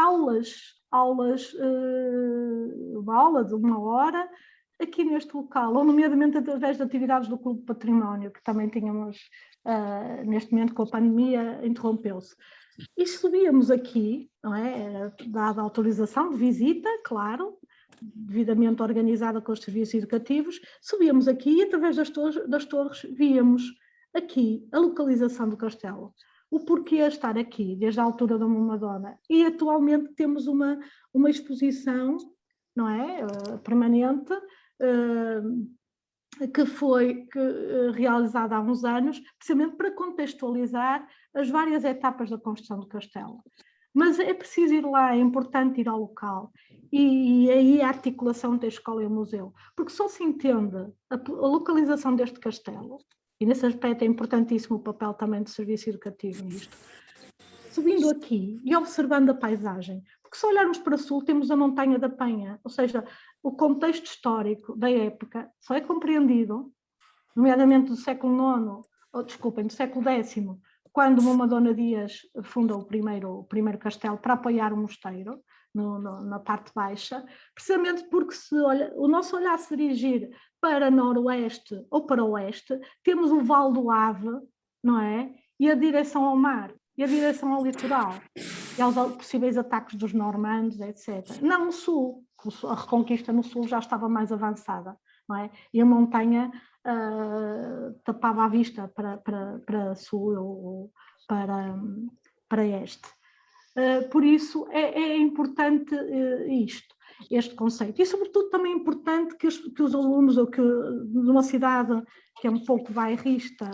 uma aula de 1 hora, aqui neste local, ou nomeadamente através de atividades do Clube Património, que também tínhamos, neste momento com a pandemia, interrompeu-se. E subíamos aqui, não é? Dada a autorização de visita, claro, devidamente organizada com os serviços educativos, subíamos aqui e através das torres víamos aqui a localização do castelo, o porquê estar aqui, desde a altura da Madonna. E atualmente temos uma exposição, não é? Permanente, que foi realizada há uns anos, precisamente para contextualizar as várias etapas da construção do castelo. Mas é preciso ir lá, é importante ir ao local, e aí a articulação da escola e o museu, porque só se entende a localização deste castelo, e nesse aspecto é importantíssimo o papel também do serviço educativo nisto, subindo aqui e observando a paisagem, porque se olharmos para o sul temos a Montanha da Penha, ou seja, o contexto histórico da época só é compreendido, nomeadamente do século IX, do século X, quando Madonna Dias funda o primeiro castelo para apoiar o mosteiro, na parte baixa, precisamente porque se o nosso olhar se dirigir para noroeste ou para oeste, temos o Vale do Ave, não é? E a direção ao mar, e a direção ao litoral, e aos possíveis ataques dos normandos, etc. Não o sul, a reconquista no sul já estava mais avançada, não é? E a montanha tapava a vista para sul ou para este. Por isso é importante este conceito. E sobretudo também é importante que os alunos, ou que numa cidade que é um pouco bairrista,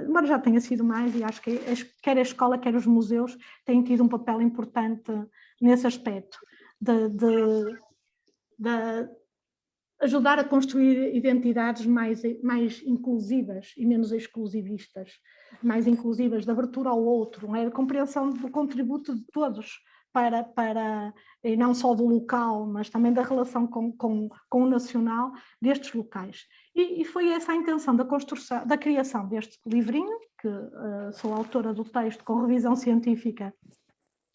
embora já tenha sido mais, e acho que quer a escola, quer os museus têm tido um papel importante nesse aspecto, de ajudar a construir identidades mais inclusivas e menos exclusivistas, mais inclusivas, de abertura ao outro, não é? De compreensão do contributo de todos e não só do local, mas também da relação com o nacional destes locais. E foi essa a intenção da criação deste livrinho, que sou autora do texto com revisão científica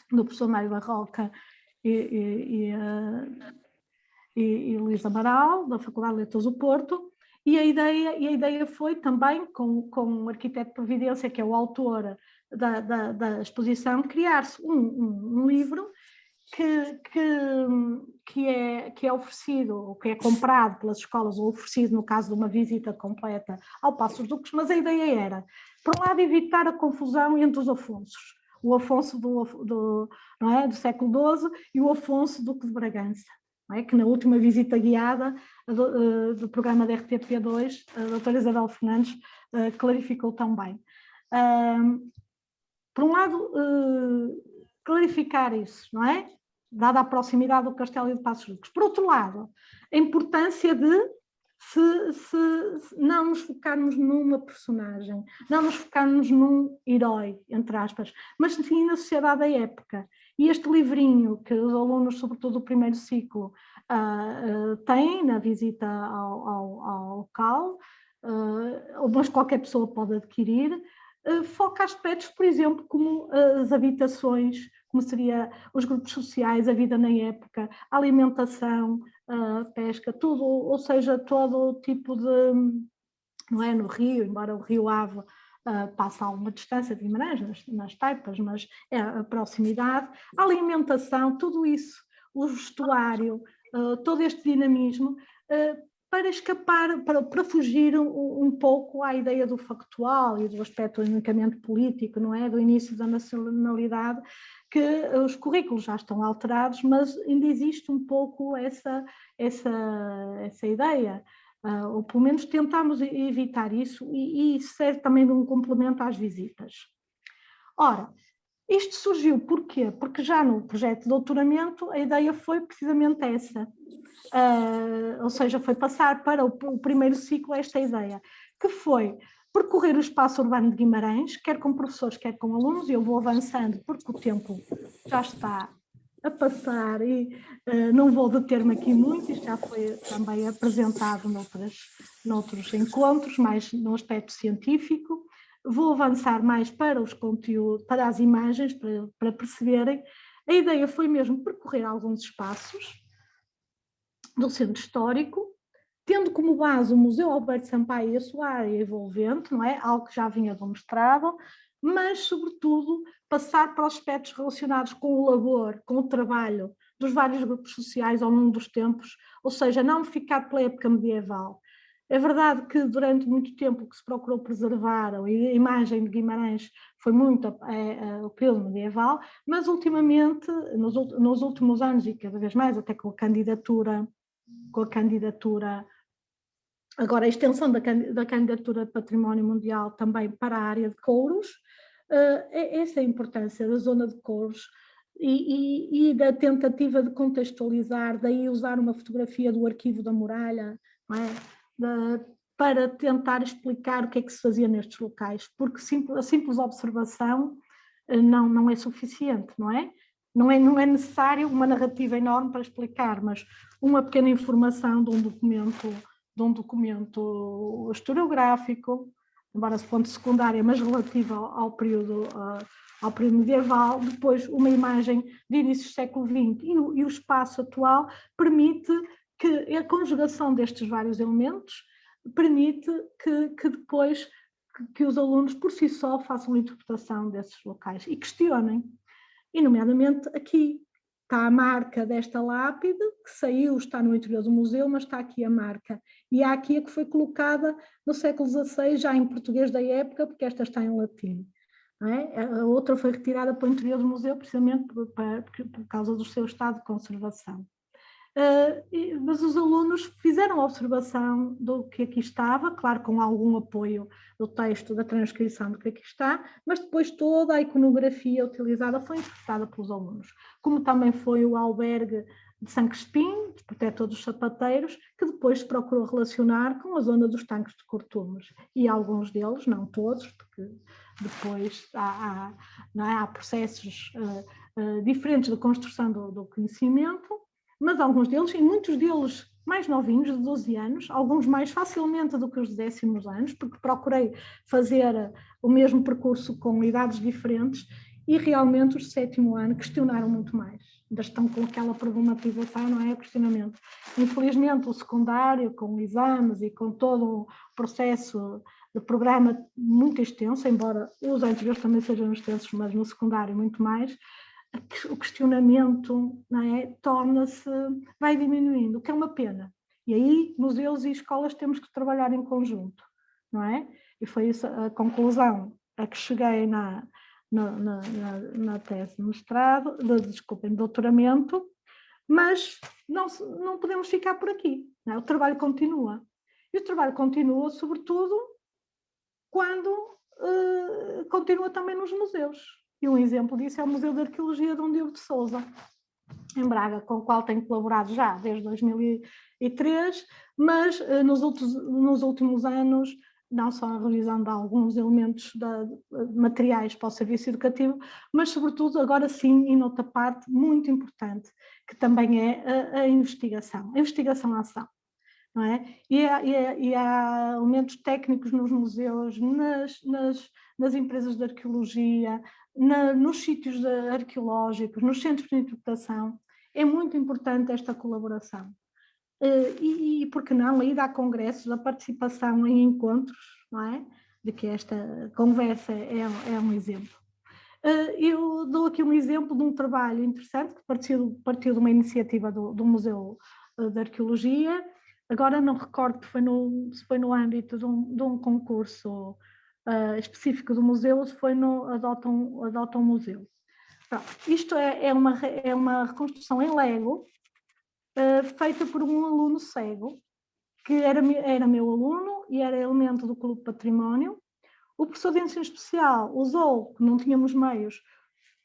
do professor Mário Barroca e Luís Amaral, da Faculdade de Letras do Porto, e a ideia foi também, com o arquiteto de Providência, que é o autor da exposição, criar-se um livro que é oferecido, que é comprado pelas escolas, ou oferecido no caso de uma visita completa ao Paço dos Duques, mas a ideia era, por um lado, evitar a confusão entre os Afonsos, o Afonso do século XII e o Afonso Duque de Bragança. É? Que na última visita guiada do programa da RTP2, a doutora Isabel Fernandes clarificou tão bem. Por um lado, clarificar isso, não é? Dada a proximidade do Castelo e de Paços Duques. Por outro lado, a importância de se não nos focarmos numa personagem, não nos focarmos num herói, entre aspas, mas sim na sociedade da época. E este livrinho que os alunos, sobretudo do primeiro ciclo, têm na visita ao local, mas qualquer pessoa pode adquirir, foca aspectos, por exemplo, como as habitações, como seria os grupos sociais, a vida na época, a alimentação, a pesca, tudo, ou seja, todo o tipo de, não é no Rio, embora o Rio Ave passa a uma distância de Guimarães, nas Taipas, mas é a proximidade, a alimentação, tudo isso, o vestuário, todo este dinamismo, para escapar, para fugir um pouco à ideia do factual e do aspecto unicamente político, não é? Do início da nacionalidade, que os currículos já estão alterados, mas ainda existe um pouco essa ideia. ou pelo menos tentámos evitar isso, e serve também de um complemento às visitas. Ora, isto surgiu porquê? Porque já no projeto de doutoramento a ideia foi precisamente essa, ou seja, foi passar para o primeiro ciclo esta ideia, que foi percorrer o espaço urbano de Guimarães, quer com professores, quer com alunos, e eu vou avançando porque o tempo já está a passar e não vou deter-me aqui muito, isto já foi também apresentado noutros encontros, mais no aspecto científico. Vou avançar mais para os conteúdos, para as imagens, para perceberem. A ideia foi mesmo percorrer alguns espaços do centro histórico, tendo como base o Museu Alberto Sampaio e a sua área envolvente, não é? Algo que já vinha do mestrado, mas, sobretudo, passar para os aspectos relacionados com o labor, com o trabalho dos vários grupos sociais ao longo dos tempos, ou seja, não ficar pela época medieval. É verdade que durante muito tempo o que se procurou preservar, a imagem de Guimarães foi muito o período medieval, mas ultimamente, nos últimos anos e cada vez mais, até com a candidatura, agora a extensão da candidatura de Património Mundial também para a área de Couros, essa é a importância da zona de Couros e da tentativa de contextualizar, daí usar uma fotografia do arquivo da muralha, não é? Para tentar explicar o que é que se fazia nestes locais, porque a simples observação não é suficiente, não é? Não é necessário uma narrativa enorme para explicar, mas uma pequena informação de um documento historiográfico, embora fonte secundária, mas relativa ao período medieval, depois uma imagem de início do século XX e o espaço atual permite que a conjugação destes vários elementos permite que depois que os alunos por si só façam a interpretação desses locais e questionem. E, nomeadamente, aqui está a marca desta lápide, que saiu, está no interior do museu, mas está aqui a marca. E há aqui a que foi colocada no século XVI, já em português da época, porque esta está em latim. Não é? A outra foi retirada para o interior do museu, precisamente por causa do seu estado de conservação. Mas os alunos fizeram a observação do que aqui estava, claro, com algum apoio do texto, da transcrição do que aqui está, mas depois toda a iconografia utilizada foi interpretada pelos alunos, como também foi o albergue de São Crispim, de protetor dos sapateiros, que depois se procurou relacionar com a zona dos tanques de Cortumes, e alguns deles, não todos, porque depois há processos diferentes de construção do conhecimento, mas alguns deles, e muitos deles mais novinhos, de 12 anos, alguns mais facilmente do que os 10º anos, porque procurei fazer o mesmo percurso com idades diferentes, e realmente os de 7º ano questionaram muito mais. Ainda estão com aquela problematização, não é? O questionamento. Infelizmente, o secundário, com exames e com todo o processo de programa muito extenso, embora os anteriores também sejam extensos, mas no secundário muito mais, o questionamento, não é, vai diminuindo, o que é uma pena. E aí, museus e escolas temos que trabalhar em conjunto, não é? E foi isso a conclusão a que cheguei na tese de mestrado, de doutoramento, mas não podemos ficar por aqui, não é? O trabalho continua. E o trabalho continua, sobretudo, quando continua também nos museus. E um exemplo disso é o Museu de Arqueologia Dom Diogo de Sousa, em Braga, com o qual tenho colaborado já desde 2003, mas nos últimos anos, não só a revisão de alguns elementos materiais para o serviço educativo, mas sobretudo agora sim, e noutra parte muito importante, que também é a investigação-ação. Não é? E há elementos técnicos nos museus, nas empresas de arqueologia, nos sítios arqueológicos, nos centros de interpretação. É muito importante esta colaboração. E por que não, a ida a congressos, a participação em encontros, não é? De que esta conversa é um exemplo. Eu dou aqui um exemplo de um trabalho interessante que partiu de uma iniciativa do Museu de Arqueologia. Agora não recordo se foi no âmbito de um concurso específico do museu ou se foi no Adota um Museu. Pronto, isto é uma reconstrução em Lego feita por um aluno cego que era meu aluno e era elemento do Clube Património. O professor de ensino especial usou, que não tínhamos meios,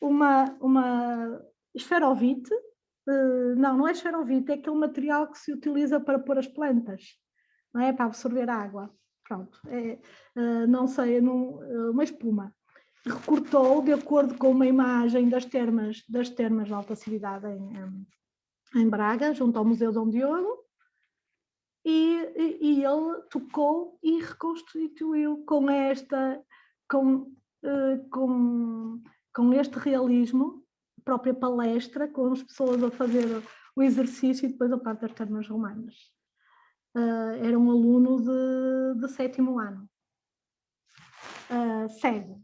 uma esferovite. Não é esferovite, é aquele material que se utiliza para pôr as plantas, não é? Para absorver água. Pronto, não sei, uma espuma. Recortou de acordo com uma imagem das termas de alta cidade em Braga, junto ao Museu Dom Diogo, e ele tocou e reconstituiu com este realismo, a própria palestra, com as pessoas a fazer o exercício e depois a parte das termas romanas. Era um aluno de 7º ano, cego.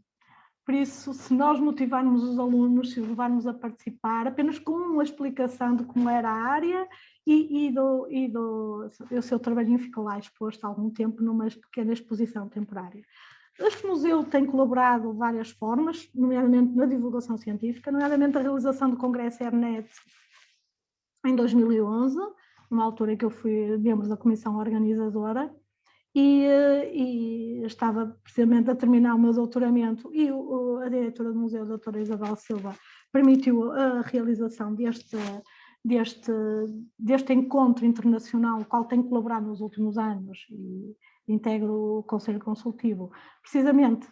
Por isso, se nós motivarmos os alunos, se os levarmos a participar, apenas com uma explicação de como era a área o seu trabalhinho ficou lá exposto há algum tempo numa pequena exposição temporária. Este museu tem colaborado de várias formas, nomeadamente na divulgação científica, nomeadamente a realização do Congresso ERNET em 2011, numa altura em que eu fui membro da comissão organizadora, e estava precisamente a terminar o meu doutoramento e a diretora do museu, a doutora Isabel Silva, permitiu a realização deste encontro internacional, o qual tenho colaborado nos últimos anos e integro o Conselho Consultivo. Precisamente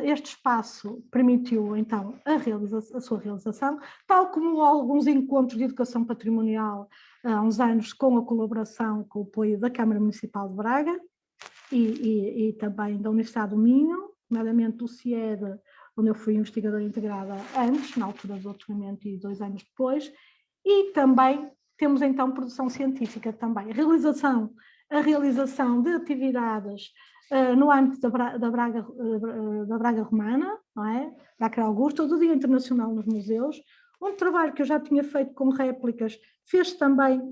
este espaço permitiu então a sua realização, tal como alguns encontros de educação patrimonial há uns anos, com a colaboração, com o apoio da Câmara Municipal de Braga, e também da Universidade do Minho, nomeadamente do CIED, onde eu fui investigadora integrada antes, na altura do doutoramento e 2 anos depois, e também temos então produção científica também, a realização de atividades no âmbito da Braga Romana, não é? Da Acre Augusta, do Dia Internacional nos Museus, um trabalho que eu já tinha feito com réplicas, fez também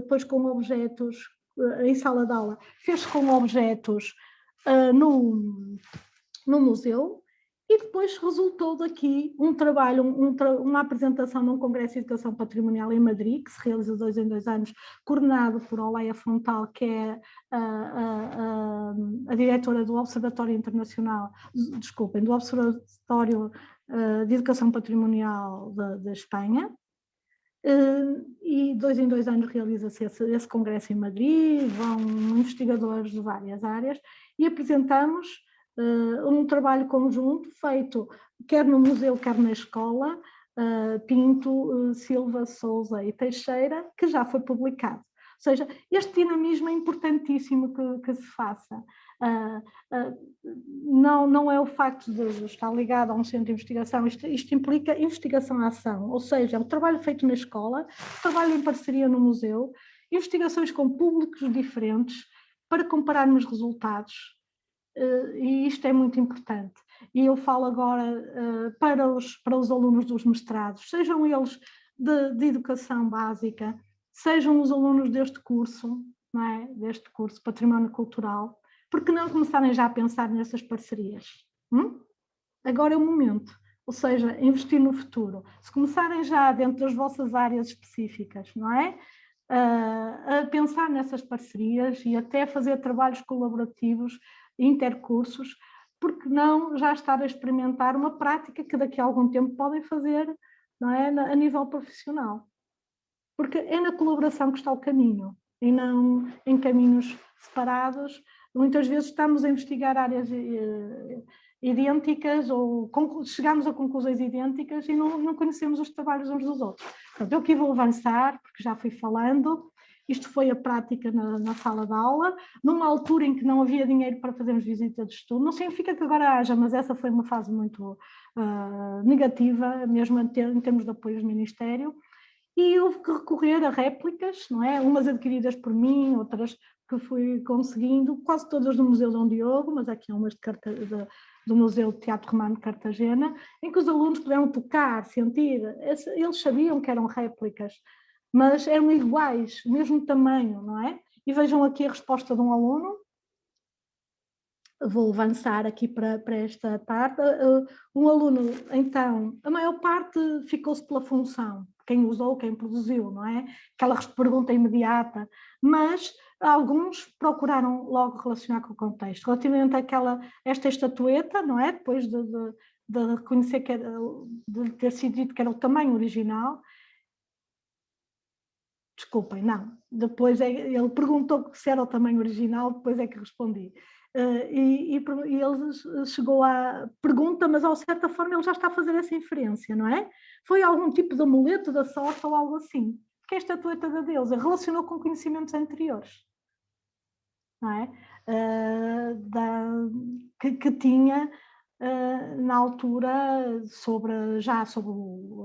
depois com objetos, em sala de aula, fez com objetos no museu, e depois resultou daqui um trabalho, uma apresentação num Congresso de Educação Patrimonial em Madrid, que se realiza de 2 em 2 anos, coordenado por Oleia Fontal, que é a diretora do Observatório Internacional, do Observatório de Educação Patrimonial de Espanha. E 2 em 2 anos realiza-se esse congresso em Madrid, vão investigadores de várias áreas e apresentamos um trabalho conjunto feito quer no museu, quer na escola, Pinto, Silva, Sousa e Teixeira, que já foi publicado. Ou seja, este dinamismo é importantíssimo que se faça. Não é o facto de estar ligado a um centro de investigação, isto implica investigação-ação, ou seja, o trabalho feito na escola, trabalho em parceria no museu, investigações com públicos diferentes para compararmos resultados, e isto é muito importante. E eu falo agora para os alunos dos mestrados, sejam eles de educação básica, sejam os alunos deste curso, não é? Deste curso Património Cultural, porque não começarem já a pensar nessas parcerias? Agora é o momento, ou seja, investir no futuro. Se começarem já dentro das vossas áreas específicas, não é? A pensar nessas parcerias e até fazer trabalhos colaborativos, intercursos, porque não já estar a experimentar uma prática que daqui a algum tempo podem fazer, não é? A nível profissional. Porque é na colaboração que está o caminho, e não em caminhos separados. Muitas vezes estamos a investigar áreas idênticas ou chegamos a conclusões idênticas e não conhecemos os trabalhos uns dos outros. Portanto, eu aqui vou avançar, porque já fui falando. Isto foi a prática na sala de aula, numa altura em que não havia dinheiro para fazermos visita de estudo. Não significa que agora haja, mas essa foi uma fase muito negativa, mesmo em termos de apoio do Ministério. E houve que recorrer a réplicas, não é? Umas adquiridas por mim, outras que fui conseguindo, quase todas do Museu Dom Diogo, mas aqui há umas do Museu de Teatro Romano de Cartagena, em que os alunos puderam tocar, sentir. Eles sabiam que eram réplicas, mas eram iguais, o mesmo tamanho, não é? E vejam aqui a resposta de um aluno. Vou avançar aqui para esta parte. Um aluno, então, a maior parte ficou-se pela função, quem usou, quem produziu, não é? Aquela pergunta imediata, mas alguns procuraram logo relacionar com o contexto. Relativamente esta estatueta, não é? Depois de reconhecer que era, de ter sido dito que era o tamanho original. Desculpem, não. Depois ele perguntou se era o tamanho original, depois é que respondi. E ele chegou à pergunta, mas de certa forma ele já está a fazer essa inferência, não é? Foi algum tipo de amuleto da sorte ou algo assim. Que a estatueta da deusa relacionou com conhecimentos anteriores, não é? Que tinha na altura já sobre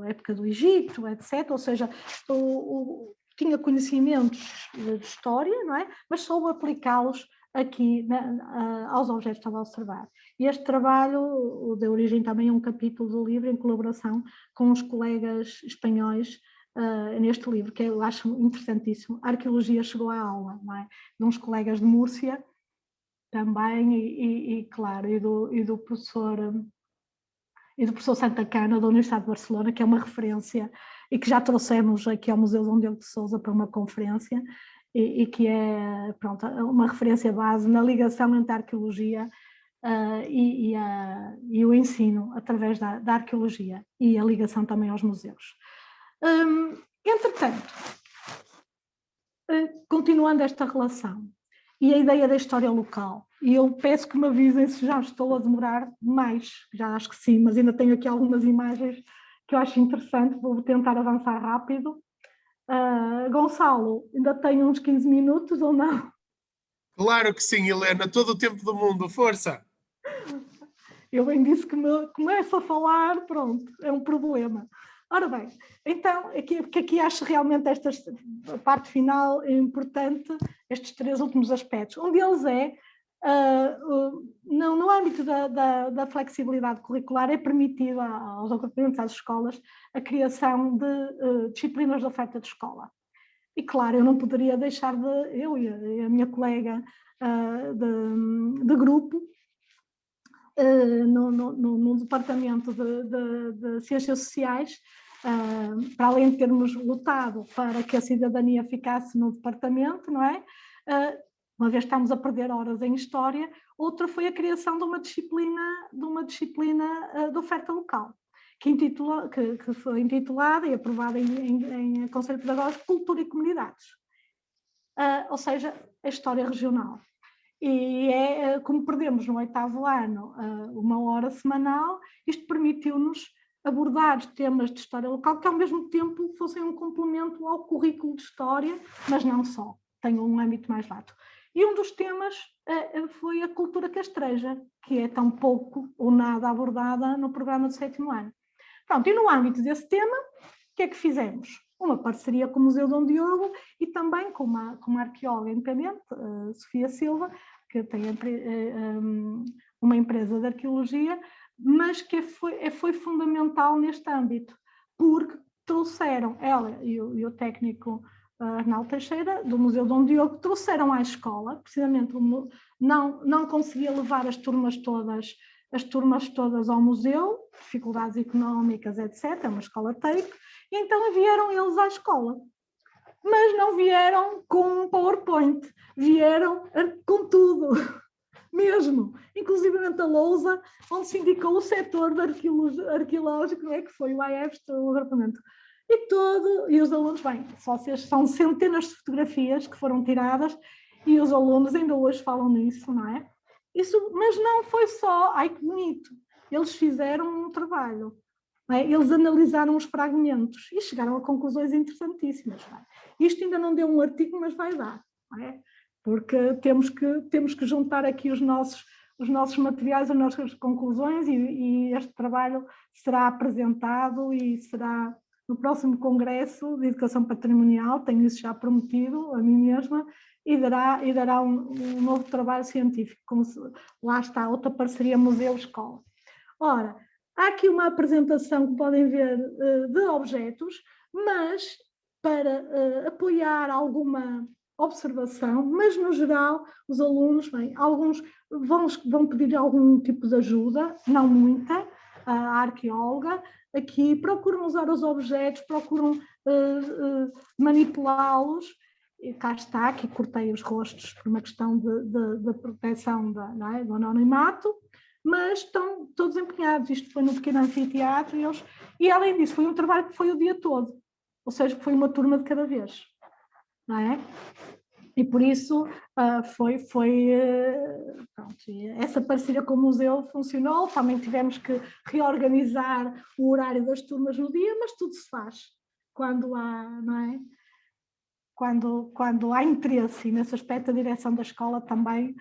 a época do Egito, etc. Ou seja, tinha conhecimentos de história, não é? Mas soube aplicá-los aqui aos objetos que estava a observar. E este trabalho deu origem também a um capítulo do livro em colaboração com os colegas espanhóis neste livro, que eu acho interessantíssimo. A arqueologia chegou à aula, não é? De uns colegas de Múrcia também e claro, e do professor Santa Cana, da Universidade de Barcelona, que é uma referência e que já trouxemos aqui ao Museu Dom Diogo de Sousa para uma conferência e que é, pronto, uma referência base na ligação entre a arqueologia e o ensino através da arqueologia e a ligação também aos museus. Entretanto, continuando esta relação e a ideia da história local, e eu peço que me avisem se já estou a demorar mais, já acho que sim, mas ainda tenho aqui algumas imagens que eu acho interessante, vou tentar avançar rápido. Gonçalo, ainda tenho uns 15 minutos ou não? Claro que sim, Helena, todo o tempo do mundo, força! Eu bem disse que começo a falar, pronto, é um problema. Ora bem, então, aqui acho realmente esta parte final é importante, estes 3 últimos aspectos. Um deles é, no âmbito da flexibilidade curricular, é permitido aos agrupamentos, às escolas, a criação de disciplinas de oferta de escola. E claro, eu não poderia deixar eu e a minha colega de grupo, no departamento de Ciências Sociais, para além de termos lutado para que a cidadania ficasse no departamento, não é? Uma vez estamos a perder horas em História, outra foi a criação de uma disciplina de oferta local, que foi intitulada e aprovada em Conselho Pedagógico Cultura e Comunidades, ou seja, a história regional. E como perdemos no 8º ano 1 hora semanal, isto permitiu-nos abordar temas de história local que ao mesmo tempo fossem um complemento ao currículo de história, mas não só, tenham um âmbito mais lato. E um dos temas foi a cultura castreja, que é tão pouco ou nada abordada no programa do 7º ano. Pronto, e no âmbito desse tema, o que é que fizemos? Uma parceria com o Museu Dom Diogo e também com uma arqueóloga independente, Sofia Silva, que tem uma empresa de arqueologia, mas que foi fundamental neste âmbito, porque trouxeram, ela e o técnico Arnaldo Teixeira, do Museu Dom Diogo, trouxeram à escola, precisamente não conseguia levar as turmas todas ao museu, dificuldades económicas, etc., uma escola teico, e então vieram eles à escola. Mas não vieram com um PowerPoint, vieram com tudo, mesmo, inclusivamente a lousa, onde se indicou o setor arqueológico, não é, que foi o AEFS, o agrupamento. E os alunos, bem, são centenas de fotografias que foram tiradas e os alunos ainda hoje falam nisso, não é? Mas não foi só, ai que bonito, eles fizeram um trabalho. Eles analisaram os fragmentos e chegaram a conclusões interessantíssimas. Isto ainda não deu um artigo, mas vai dar, porque temos que juntar aqui os nossos materiais, as nossas conclusões e este trabalho será apresentado e será no próximo Congresso de Educação Patrimonial, tenho isso já prometido a mim mesma, e dará um novo trabalho científico, lá está, outra parceria museu-escola. Ora, há aqui uma apresentação que podem ver de objetos, mas para apoiar alguma observação, mas no geral os alunos, bem, alguns vão pedir algum tipo de ajuda, não muita, a arqueóloga, aqui procuram usar os objetos, procuram manipulá-los e cá está, aqui cortei os rostos por uma questão de proteção não é, do anonimato, mas estão todos empenhados. Isto foi no pequeno anfiteatro e além disso foi um trabalho que foi o dia todo, ou seja, foi uma turma de cada vez, não é? E por isso pronto, essa parceria com o museu funcionou. Também tivemos que reorganizar o horário das turmas no dia, mas tudo se faz quando há, não é? Quando há interesse, e nesse aspecto a direção da escola também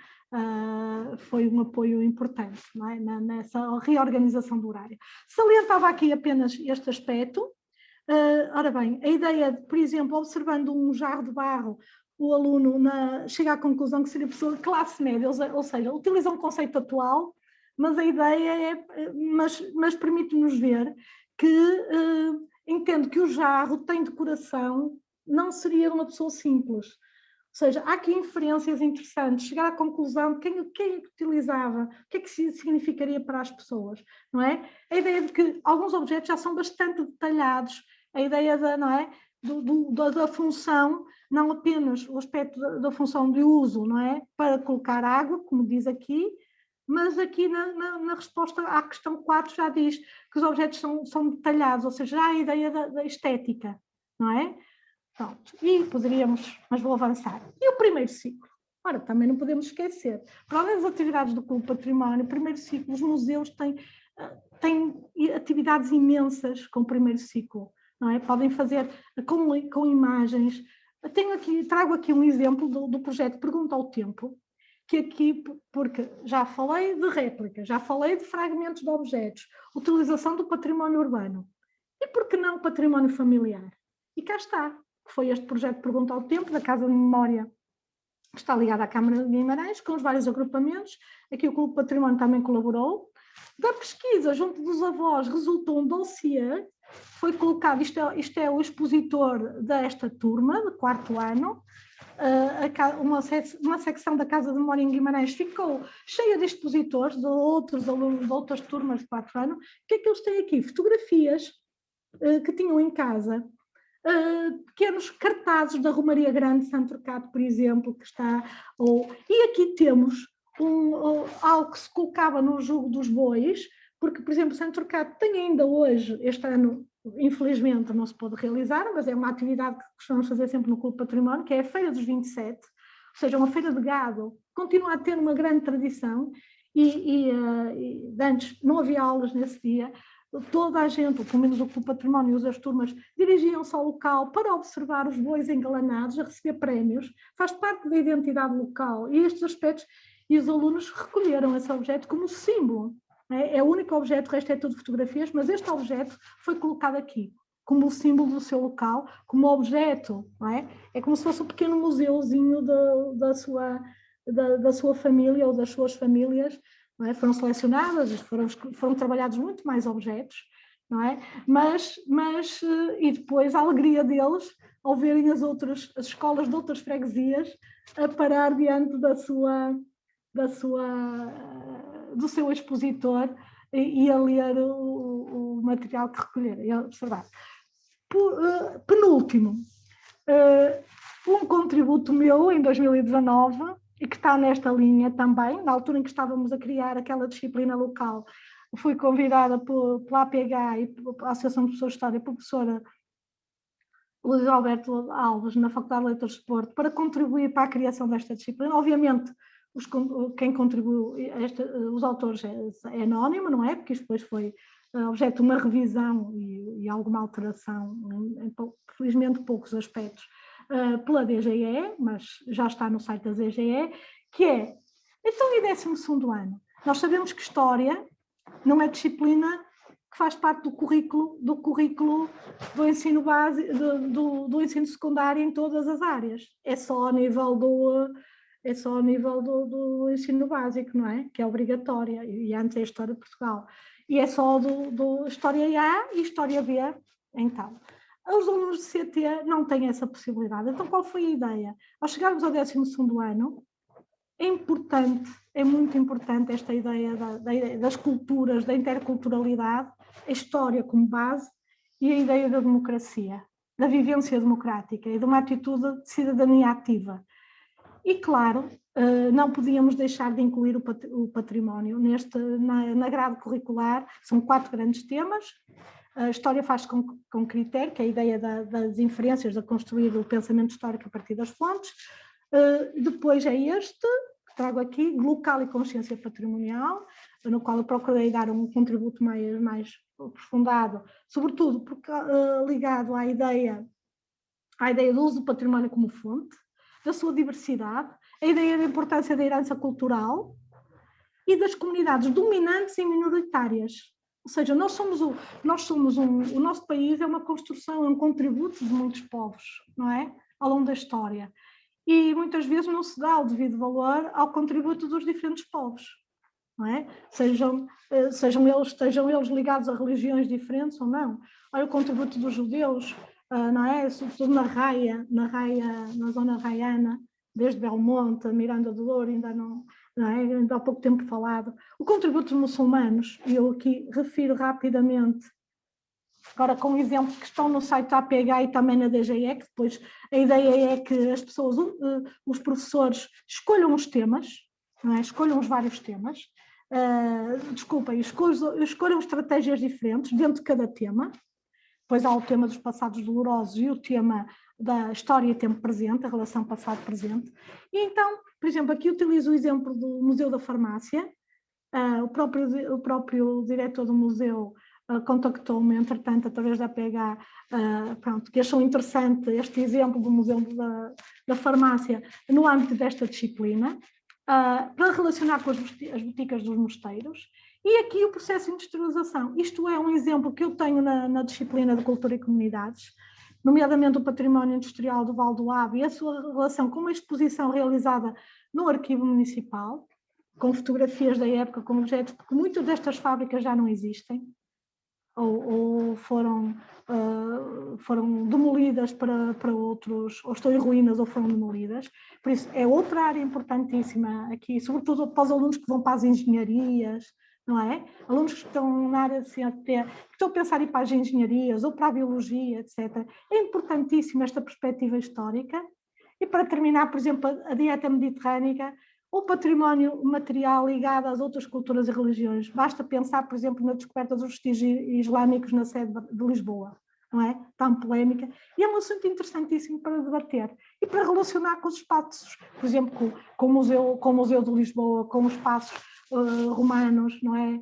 foi um apoio importante, não é? Nessa reorganização do horário. Salientava aqui apenas este aspecto. Ora bem, a ideia de, por exemplo, observando um jarro de barro, o aluno chega à conclusão que seria pessoa de classe média, ou seja, utiliza um conceito atual, mas a ideia mas permite-nos ver que entendo que o jarro tem decoração, não seria de uma pessoa simples. Ou seja, há aqui inferências interessantes, chegar à conclusão de quem é que utilizava, o que é que significaria para as pessoas, não é? A ideia de que alguns objetos já são bastante detalhados, a ideia não é? Da função, não apenas o aspecto da função de uso, não é? Para colocar água, como diz aqui, mas aqui na resposta à questão 4 já diz que os objetos são detalhados, ou seja, já há a ideia da estética, não é? Pronto, e poderíamos, mas vou avançar. E o primeiro ciclo? Ora, também não podemos esquecer. Para além das atividades do Clube Património, o primeiro ciclo, os museus têm atividades imensas com o primeiro ciclo, não é? Podem fazer com imagens. Trago aqui um exemplo do projeto Pergunta ao Tempo, que aqui, porque já falei de réplicas, já falei de fragmentos de objetos, utilização do património urbano. E por que não património familiar? E cá está, que foi este projeto Pergunta ao Tempo, da Casa de Memória, que está ligada à Câmara de Guimarães, com os vários agrupamentos. Aqui o Clube Património também colaborou. Da pesquisa junto dos avós resultou um dossiê, foi colocado, isto é o expositor desta turma, de 4º ano, uma secção da Casa de Memória em Guimarães ficou cheia de expositores, de outros alunos, de outras turmas de 4º ano. O que é que eles têm aqui? Fotografias que tinham em casa, pequenos cartazes da Romaria Grande de Santo Turcato, por exemplo, que está, e aqui temos algo que se colocava no jugo dos bois, porque, por exemplo, Santo Turcato tem ainda hoje, este ano, infelizmente não se pode realizar, mas é uma atividade que costumamos fazer sempre no Clube Património, que é a Feira dos 27, ou seja, uma feira de gado, continua a ter uma grande tradição, e antes não havia aulas nesse dia. Toda a gente, pelo menos o Clube Património e as turmas, dirigiam-se ao local para observar os bois engalanados, a receber prémios, faz parte da identidade local, e estes aspectos, e os alunos recolheram esse objeto como símbolo. É o único objeto, o resto é tudo fotografias, mas este objeto foi colocado aqui, como o símbolo do seu local, como objeto, não é? É como se fosse um pequeno museuzinho da sua família ou das suas famílias. Não é? Foram selecionadas, foram trabalhados muito mais objetos, não é? Mas e depois a alegria deles ao verem as escolas de outras freguesias a parar diante do seu expositor e a ler o material que recolheram e a observar. Penúltimo, um contributo meu em 2019, e que está nesta linha também, na altura em que estávamos a criar aquela disciplina local, fui convidada pela APH e pela Associação de Professores de História, pela professora Luís Alberto Alves, na Faculdade de Letras de Porto, para contribuir para a criação desta disciplina. Obviamente, quem contribuiu, os autores é anónimo, não é? Porque isto depois foi objeto de uma revisão e alguma alteração, em felizmente poucos aspectos, pela DGE, mas já está no site da DGE, que é, então e 12º ano? Nós sabemos que História não é disciplina que faz parte do currículo do ensino básico, do ensino secundário em todas as áreas. É só a nível do ensino básico, não é? Que é obrigatória, e antes é a História de Portugal. E é só do História A e História B, então. Os alunos de CT não têm essa possibilidade. Então, qual foi a ideia? Ao chegarmos ao 12º ano, é muito importante esta ideia das culturas, da interculturalidade, a história como base e a ideia da democracia. da vivência democrática e de uma atitude de cidadania ativa. E, claro, não podíamos deixar de incluir o património na grade curricular. São 4 grandes temas. A história faz com critério, que é a ideia das inferências, de construir o pensamento histórico a partir das fontes. Depois é este, que trago aqui, local e consciência patrimonial, no qual eu procurei dar um contributo mais aprofundado, sobretudo porque, ligado à ideia do uso do património como fonte, da sua diversidade, a ideia da importância da herança cultural e das comunidades dominantes e minoritárias. Ou seja, o nosso país é uma construção, é um contributo de muitos povos, não é? Ao longo da história. E muitas vezes não se dá o devido valor ao contributo dos diferentes povos, não é? Estejam eles ligados a religiões diferentes ou não. Olha o contributo dos judeus, não é? Sobretudo na zona raiana, desde Belmonte, Miranda do Douro, ainda há pouco tempo falado. O contributo dos muçulmanos, e eu aqui refiro rapidamente, agora com exemplos que estão no site da APH e também na DGE, que depois a ideia é que as pessoas, os professores, escolham os temas, não é? Escolham os vários temas, escolham estratégias diferentes dentro de cada tema. Depois há o tema dos passados dolorosos e o tema da história e tempo presente, a relação passado-presente. E então, por exemplo, aqui utilizo o exemplo do Museu da Farmácia. O próprio diretor do museu contactou-me, entretanto, através da PH, que achou interessante este exemplo do Museu da Farmácia no âmbito desta disciplina, para relacionar com as boticas dos mosteiros. E aqui o processo de industrialização. Isto é um exemplo que eu tenho na disciplina de Cultura e Comunidades, nomeadamente o património industrial do Val do Ave e a sua relação com uma exposição realizada no Arquivo Municipal, com fotografias da época, com objetos, porque muitas destas fábricas já não existem, ou foram demolidas para outros, ou estão em ruínas ou foram demolidas. Por isso, é outra área importantíssima aqui, sobretudo para os alunos que vão para as engenharias, não é? Alunos que estão na área de CNT, que estão a pensar em ir para as engenharias ou para a biologia, etc. É importantíssima esta perspectiva histórica. E para terminar, por exemplo, a dieta mediterrânica, o património material ligado às outras culturas e religiões. Basta pensar, por exemplo, na descoberta dos vestígios islâmicos na sede de Lisboa, não é? Tão polémica. E é um assunto interessantíssimo para debater e para relacionar com os espaços, por exemplo, com o Museu de Lisboa, com os espaços romanos, não é?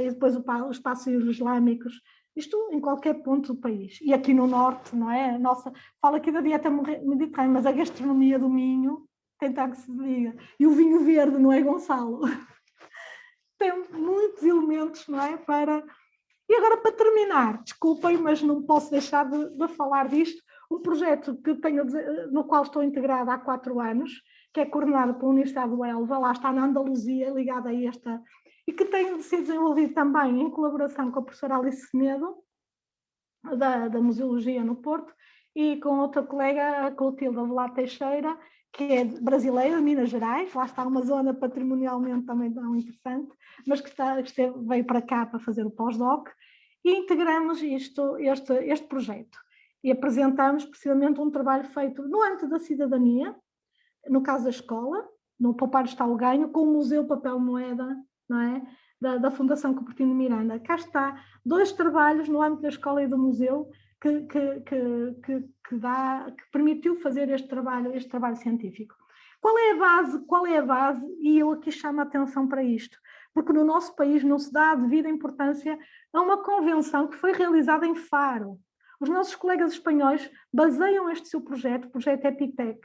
E depois os espaços islâmicos. Isto em qualquer ponto do país. E aqui no norte, não é? Fala aqui da dieta mediterrânea, mas a gastronomia do Minho, tentar que se diga. E o vinho verde, não é, Gonçalo? Tem muitos elementos, não é? E agora, para terminar, desculpem, mas não posso deixar de falar disto, um projeto no qual estou integrada há 4 anos, que é coordenado pela Universidade do Elva, lá está na Andaluzia, ligada a esta, e que tem sido desenvolvido também em colaboração com a professora Alice Semedo, da Museologia no Porto, e com outra colega, a Clotilde Avelar Teixeira, que é brasileira, de Minas Gerais, lá está uma zona patrimonialmente também tão interessante, mas que veio para cá para fazer o pós-doc, e integramos este projeto. E apresentamos precisamente um trabalho feito no âmbito da cidadania, no caso da escola, no Poupar está o Ganho, com o Museu Papel Moeda, não é? Da Fundação Cupertino de Miranda. Cá está 2 trabalhos no âmbito da escola e do museu que permitiu fazer este trabalho científico. Qual é a base? E eu aqui chamo a atenção para isto, porque no nosso país não se dá a devida importância a uma convenção que foi realizada em Faro. Os nossos colegas espanhóis baseiam este seu projeto, o projeto EPITEC,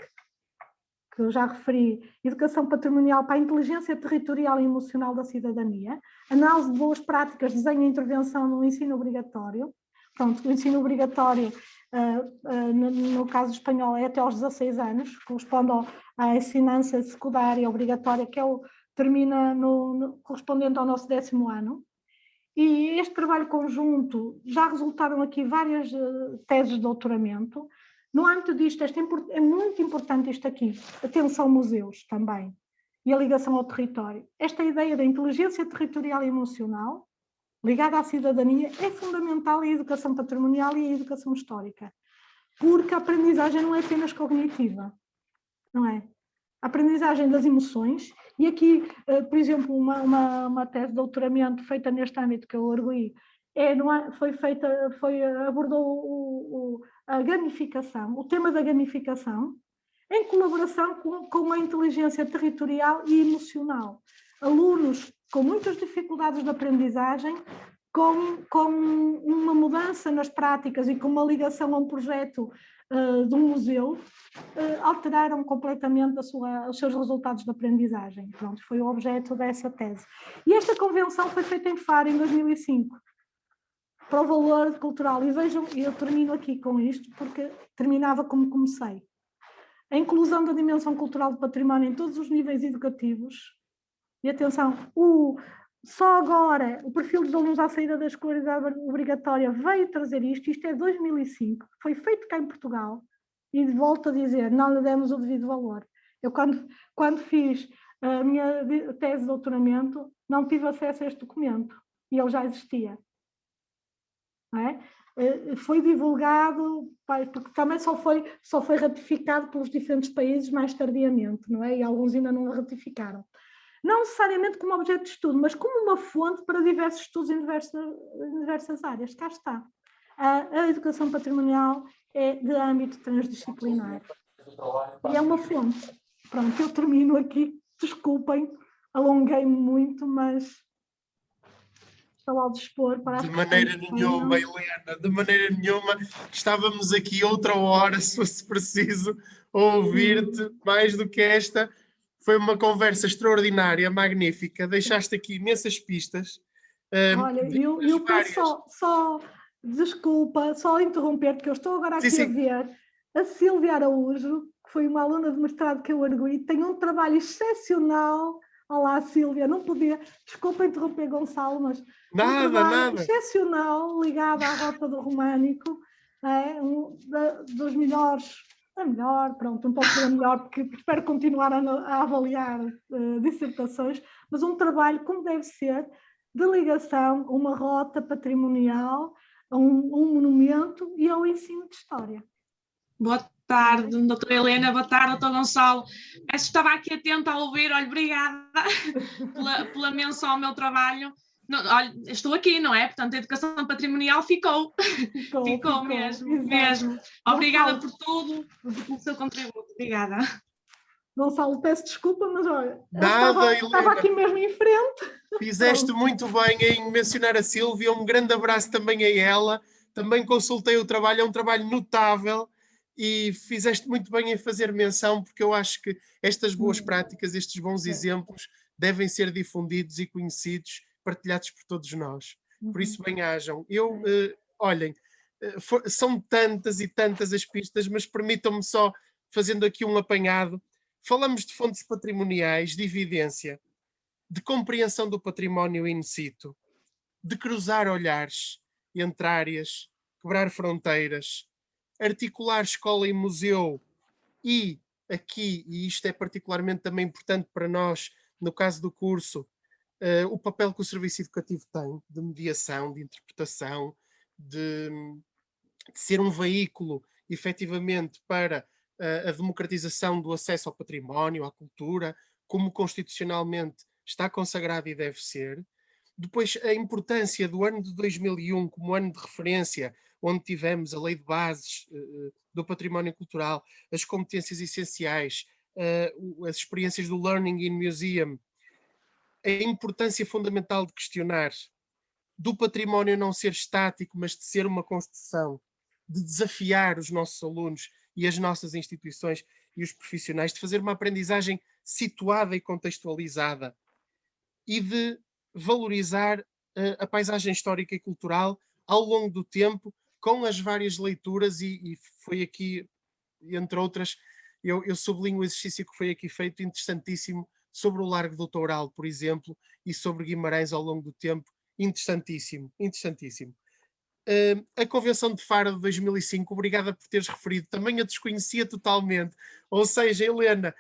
que eu já referi, Educação Patrimonial para a Inteligência Territorial e Emocional da Cidadania, análise de boas práticas, desenho e intervenção no ensino obrigatório. Pronto, o ensino obrigatório, no caso espanhol, é até aos 16 anos, corresponde à ensinança secundária obrigatória, que termina correspondente ao nosso 10º ano. E este trabalho conjunto, já resultaram aqui várias teses de doutoramento. No âmbito disto, é muito importante isto aqui, atenção museus também, e a ligação ao território. Esta ideia da inteligência territorial e emocional, ligada à cidadania, é fundamental em educação patrimonial e em educação histórica. porque a aprendizagem não é apenas cognitiva, não é? A aprendizagem das emoções, e aqui, por exemplo, uma tese de doutoramento feita neste âmbito que eu arguí, abordou a gamificação, o tema da gamificação, em colaboração com a inteligência territorial e emocional. Alunos com muitas dificuldades de aprendizagem, com uma mudança nas práticas e com uma ligação a um projeto de um museu, alteraram completamente os seus resultados de aprendizagem. Pronto, foi o objeto dessa tese. E esta convenção foi feita em Faro, em 2005, para o valor cultural. E vejam, eu termino aqui com isto, porque terminava como comecei. A inclusão da dimensão cultural do património em todos os níveis educativos. E atenção, só agora o perfil dos alunos à saída da escolaridade obrigatória veio trazer isto. Isto é 2005, foi feito cá em Portugal. E volto a dizer, não lhe demos o devido valor. Eu, quando fiz a minha tese de doutoramento, não tive acesso a este documento. E ele já existia. Não é? Foi divulgado, porque também só foi ratificado pelos diferentes países mais tardiamente, não é? E alguns ainda não o ratificaram. Não necessariamente como objeto de estudo, mas como uma fonte para diversos estudos em diversas áreas. Cá está. A educação patrimonial é de âmbito transdisciplinar. E é uma fonte. Pronto, eu termino aqui. Desculpem, alonguei-me muito, mas estou ao dispor para de maneira nenhuma, Helena, de maneira nenhuma. Estávamos aqui outra hora, se fosse preciso, ouvir-te mais do que esta. Foi uma conversa extraordinária, magnífica. Deixaste aqui imensas pistas. Olha, eu peço só desculpa, só interromper, porque eu estou agora aqui a ver a Sílvia Araújo, que foi uma aluna de mestrado que eu arguí, tem um trabalho excepcional. Olá, Sílvia, não podia, desculpa interromper, Gonçalo, mas nada. Excepcional, ligado à Rota do Românico, dos melhores, a melhor, pronto, um pouco da melhor, porque espero continuar a avaliar dissertações, mas um trabalho como deve ser, de ligação a uma rota patrimonial, a um monumento e ao ensino de história. Boa tarde, doutora Helena, boa tarde, doutor Gonçalo. Estava aqui atenta a ouvir, olha, obrigada pela menção ao meu trabalho. Não, olha, estou aqui, não é? Portanto, a educação patrimonial ficou mesmo. Obrigada por tudo, pelo seu contributo. Obrigada. Gonçalo, peço desculpa, mas olha, estava aqui mesmo em frente. Fizeste muito bem em mencionar a Sílvia, um grande abraço também a ela. Também consultei o trabalho, é um trabalho notável. E fizeste muito bem em fazer menção, porque eu acho que estas boas práticas, estes bons exemplos, devem ser difundidos e conhecidos, partilhados por todos nós. Por isso, bem-ajam. Olhem, são tantas e tantas as pistas, mas permitam-me só, fazendo aqui um apanhado, falamos de fontes patrimoniais, de evidência, de compreensão do património in situ, de cruzar olhares entre áreas, quebrar fronteiras, articular escola e museu e aqui, e isto é particularmente também importante para nós, no caso do curso, o papel que o serviço educativo tem de mediação, de interpretação, de ser um veículo, efetivamente, para a democratização do acesso ao património, à cultura, como constitucionalmente está consagrado e deve ser. Depois, a importância do ano de 2001 como ano de referência, onde tivemos a Lei de Bases do Património Cultural, as competências essenciais, as experiências do Learning in Museum, a importância fundamental de questionar, do património não ser estático, mas de ser uma construção, de desafiar os nossos alunos e as nossas instituições e os profissionais, de fazer uma aprendizagem situada e contextualizada e de valorizar a paisagem histórica e cultural ao longo do tempo, com as várias leituras, e foi aqui, entre outras, eu sublinho o exercício que foi aqui feito, interessantíssimo, sobre o Largo do Toural, por exemplo, e sobre Guimarães ao longo do tempo, interessantíssimo. A Convenção de Faro de 2005, obrigada por teres referido, também a desconhecia totalmente, ou seja, Helena,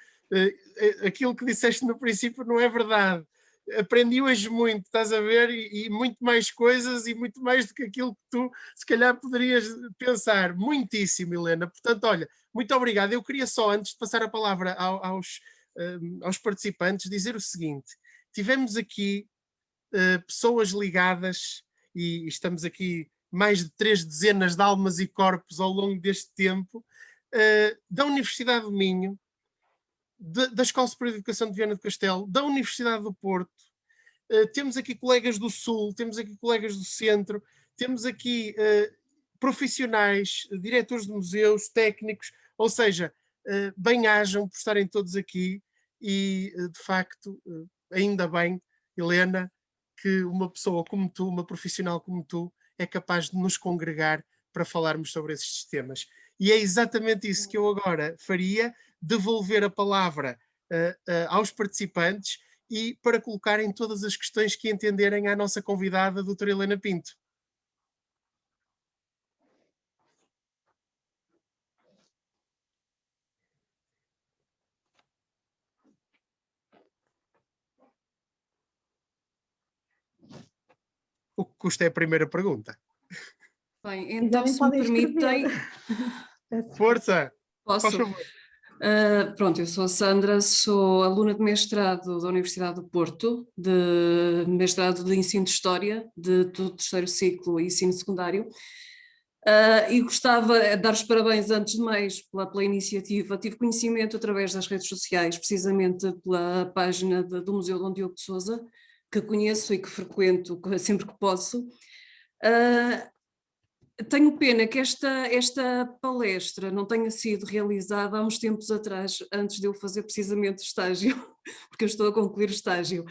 aquilo que disseste no princípio não é verdade. aprendi hoje muito, estás a ver, e muito mais coisas e muito mais do que aquilo que tu se calhar poderias pensar. Muitíssimo, Helena. Portanto, olha, muito obrigado. Eu queria só, antes de passar a palavra aos participantes, dizer o seguinte: tivemos aqui pessoas ligadas, e estamos aqui mais de 3 dezenas de almas e corpos ao longo deste tempo, da Universidade do Minho, da Escola Superior de Educação de Viana do Castelo, da Universidade do Porto, temos aqui colegas do Sul, temos aqui colegas do Centro, temos aqui profissionais, diretores de museus, técnicos, ou seja, bem-ajam por estarem todos aqui e, de facto, ainda bem, Helena, que uma pessoa como tu, uma profissional como tu, é capaz de nos congregar para falarmos sobre esses temas. E é exatamente isso que eu agora faria, devolver a palavra aos participantes e para colocarem todas as questões que entenderem à nossa convidada, a doutora Helena Pinto. O que custa é a primeira pergunta. Bem, então se me permitem... Força! Posso? Pronto, eu sou a Sandra, sou aluna de mestrado da Universidade do Porto, de mestrado de ensino de História, do terceiro ciclo e ensino secundário, e gostava de dar os parabéns antes de mais pela iniciativa. Tive conhecimento através das redes sociais, precisamente pela página do Museu Dom Diogo de Sousa, que conheço e que frequento sempre que posso. Tenho pena que esta palestra não tenha sido realizada há uns tempos atrás, antes de eu fazer precisamente o estágio, porque eu estou a concluir o estágio.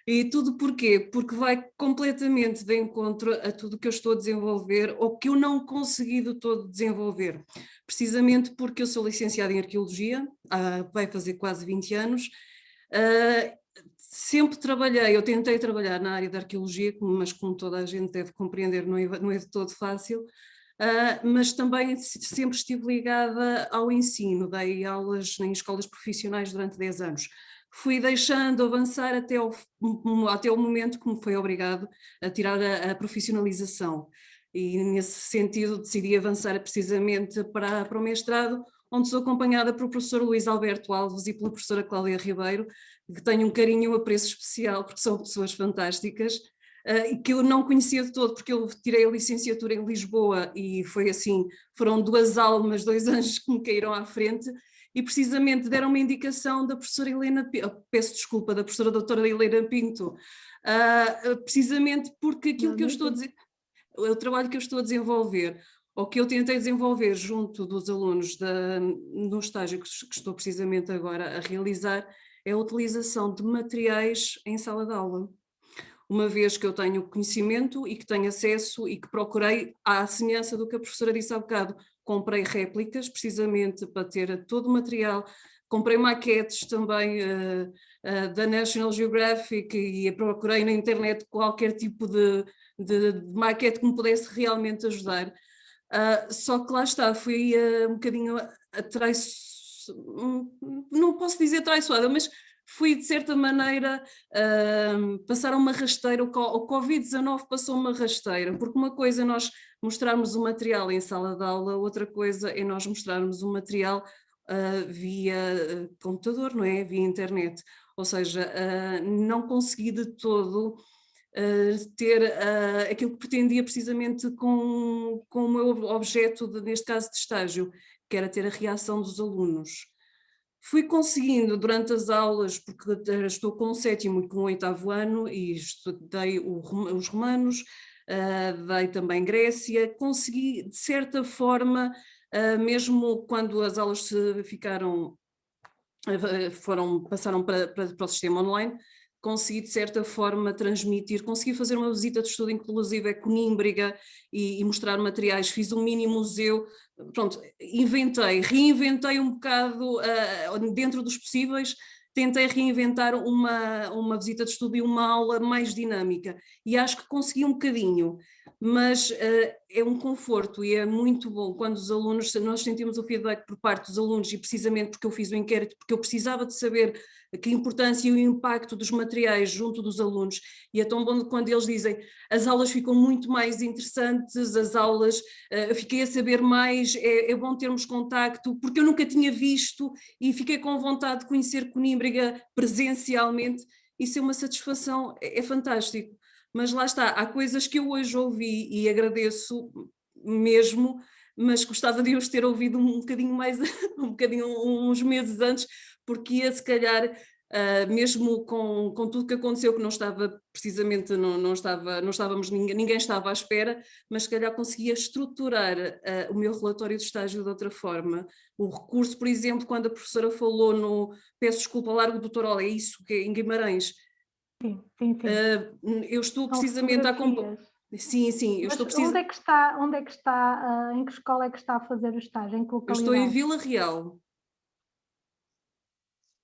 E tudo porquê? Porque vai completamente de encontro a tudo que eu estou a desenvolver ou que eu não consegui de todo desenvolver. Precisamente porque eu sou licenciada em Arqueologia, vai fazer quase 20 anos, sempre trabalhei, eu tentei trabalhar na área da arqueologia, mas como toda a gente deve compreender, não é de todo fácil, mas também sempre estive ligada ao ensino, dei aulas em escolas profissionais durante 10 anos. Fui deixando avançar até o momento que me foi obrigado a tirar a profissionalização, e nesse sentido decidi avançar precisamente para o mestrado, onde sou acompanhada pelo professor Luís Alberto Alves e pela professora Cláudia Ribeiro, que tenho um carinho e um apreço especial, porque são pessoas fantásticas, e que eu não conhecia de todo, porque eu tirei a licenciatura em Lisboa e foi assim, foram 2 almas, 2 anjos que me caíram à frente, e precisamente deram uma indicação da professora Helena, peço desculpa, da professora doutora Helena Pinto, precisamente porque aquilo que eu estou a dizer, o trabalho que eu estou a desenvolver, ou que eu tentei desenvolver junto dos alunos no estágio que estou precisamente agora a realizar, é a utilização de materiais em sala de aula. Uma vez que eu tenho conhecimento e que tenho acesso e que procurei, à semelhança do que a professora disse há bocado, comprei réplicas precisamente para ter todo o material, comprei maquetes também da National Geographic e procurei na internet qualquer tipo de maquete que me pudesse realmente ajudar. Só que lá está, fui um bocadinho não posso dizer traiçoada, mas fui de certa maneira passar uma rasteira, o Covid-19 passou uma rasteira, porque uma coisa é nós mostrarmos o material em sala de aula, outra coisa é nós mostrarmos o material via computador, não é? Via internet, ou seja, não consegui de todo ter aquilo que pretendia precisamente com o meu objeto, neste caso de estágio, que era ter a reação dos alunos. Fui conseguindo durante as aulas, porque estou com o 7º e com o 8º ano e estudei os romanos, dei também Grécia, consegui de certa forma, mesmo quando as aulas passaram para o sistema online, consegui de certa forma transmitir, consegui fazer uma visita de estudo inclusive a Conímbriga e mostrar materiais, fiz um mini museu, pronto, reinventei um bocado dentro dos possíveis, tentei reinventar uma visita de estudo e uma aula mais dinâmica, e acho que consegui um bocadinho, mas é um conforto e é muito bom quando os alunos, nós sentimos o feedback por parte dos alunos, e precisamente porque eu fiz o inquérito, porque eu precisava de saber que a importância e o impacto dos materiais junto dos alunos, e é tão bom quando eles dizem as aulas ficam muito mais interessantes, as aulas, fiquei a saber mais, é bom termos contacto, porque eu nunca tinha visto e fiquei com vontade de conhecer Conímbriga presencialmente, isso é uma satisfação, é fantástico. Mas lá está, há coisas que eu hoje ouvi e agradeço mesmo, mas gostava de os ter ouvido um bocadinho mais, uns meses antes, porque ia se calhar, mesmo com tudo que aconteceu, que não estava precisamente, não estávamos, ninguém estava à espera, mas se calhar conseguia estruturar o meu relatório de estágio de outra forma. O recurso, por exemplo, quando a professora falou no, peço desculpa, Largo do Torol, é isso, que é em Guimarães. Sim. Eu estou São precisamente a fotografias. Sim, eu Mas estou onde é que está, em que escola é que está a fazer o estágio, em que eu estou em localidade? Vila Real.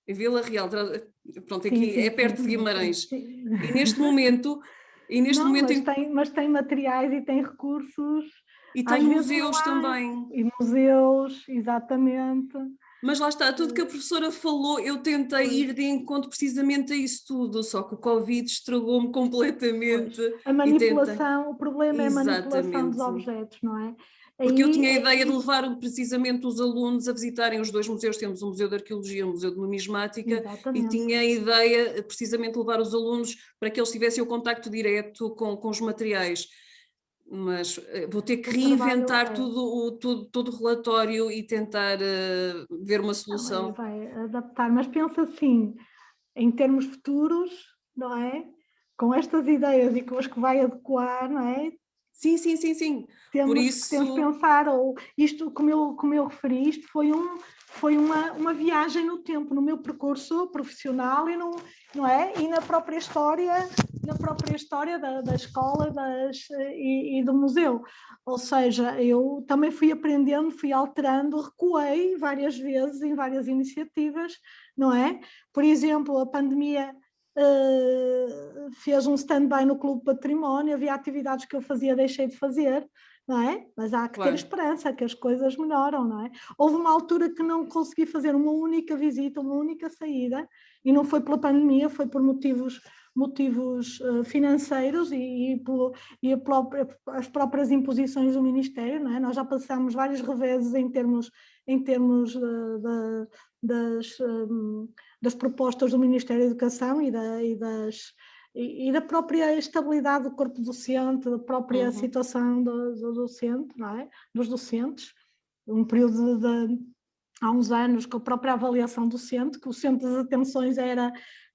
Em Vila Real, pronto, Sim, aqui é perto de Guimarães. sim. E neste momento, Não, mas tem materiais e tem recursos, e às tem vezes não museus há, também. e museus, exatamente. Mas lá está, tudo que a professora falou, eu tentei ir de encontro precisamente a isso tudo, só que o Covid estragou-me completamente. A manipulação, o problema é a manipulação dos Exatamente. objetos, não é? Porque eu tinha a ideia de levar precisamente os alunos a visitarem os dois museus, temos o Museu de Arqueologia e o Museu de Numismática, Exatamente. e tinha a ideia precisamente de levar os alunos para que eles tivessem o contacto direto com os materiais. Mas vou ter que reinventar todo o relatório e tentar ver uma solução. Vai adaptar, mas pensa assim, em termos futuros, não é? Com estas ideias e com as que vai adequar, não é? Sim. Por Temos isso... que pensar, ou isto, como eu referi, isto foi uma viagem no tempo, no meu percurso profissional e, não é? E na própria história da escola e do museu. Ou seja, eu também fui aprendendo, fui alterando, recuei várias vezes em várias iniciativas, não é? Por exemplo, a pandemia fez um stand-by no Clube Património, havia atividades que eu fazia, deixei de fazer, não é? Mas há que ter esperança, que as coisas melhoram, não é? Houve uma altura que não consegui fazer uma única visita, uma única saída, e não foi pela pandemia, foi por motivos financeiros as próprias imposições do Ministério, não é? Nós já passamos vários reveses em termos das propostas do Ministério da Educação e da própria estabilidade do corpo docente, da própria situação do docente, não é? Dos docentes, um período há uns anos, com a própria avaliação docente, que o centro das atenções era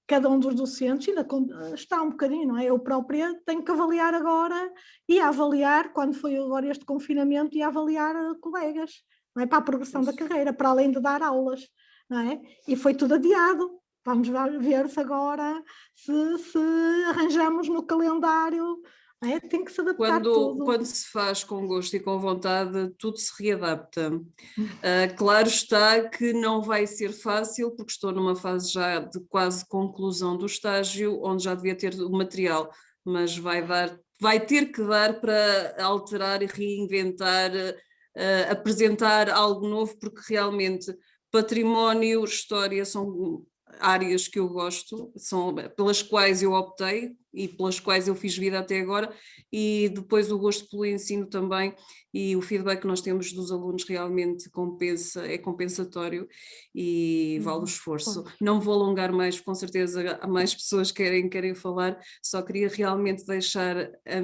cada um dos docentes, ainda está um bocadinho, não é? Eu própria tenho que avaliar agora, e a avaliar, quando foi agora este confinamento, e a avaliar colegas, não é? Para a progressão da carreira, para além de dar aulas, não é? E foi tudo adiado. Vamos ver se agora se arranjamos no calendário. Tem que se adaptar tudo. Quando se faz com gosto e com vontade, tudo se readapta. Claro está que não vai ser fácil, porque estou numa fase já de quase conclusão do estágio, onde já devia ter o material, mas vai ter que dar para alterar e reinventar, apresentar algo novo, porque realmente património, história são áreas que eu gosto, são pelas quais eu optei e pelas quais eu fiz vida até agora, e depois o gosto pelo ensino também, e o feedback que nós temos dos alunos realmente é compensatório e vale o esforço. Não vou alongar mais, com certeza há mais pessoas que querem falar, só queria realmente deixar a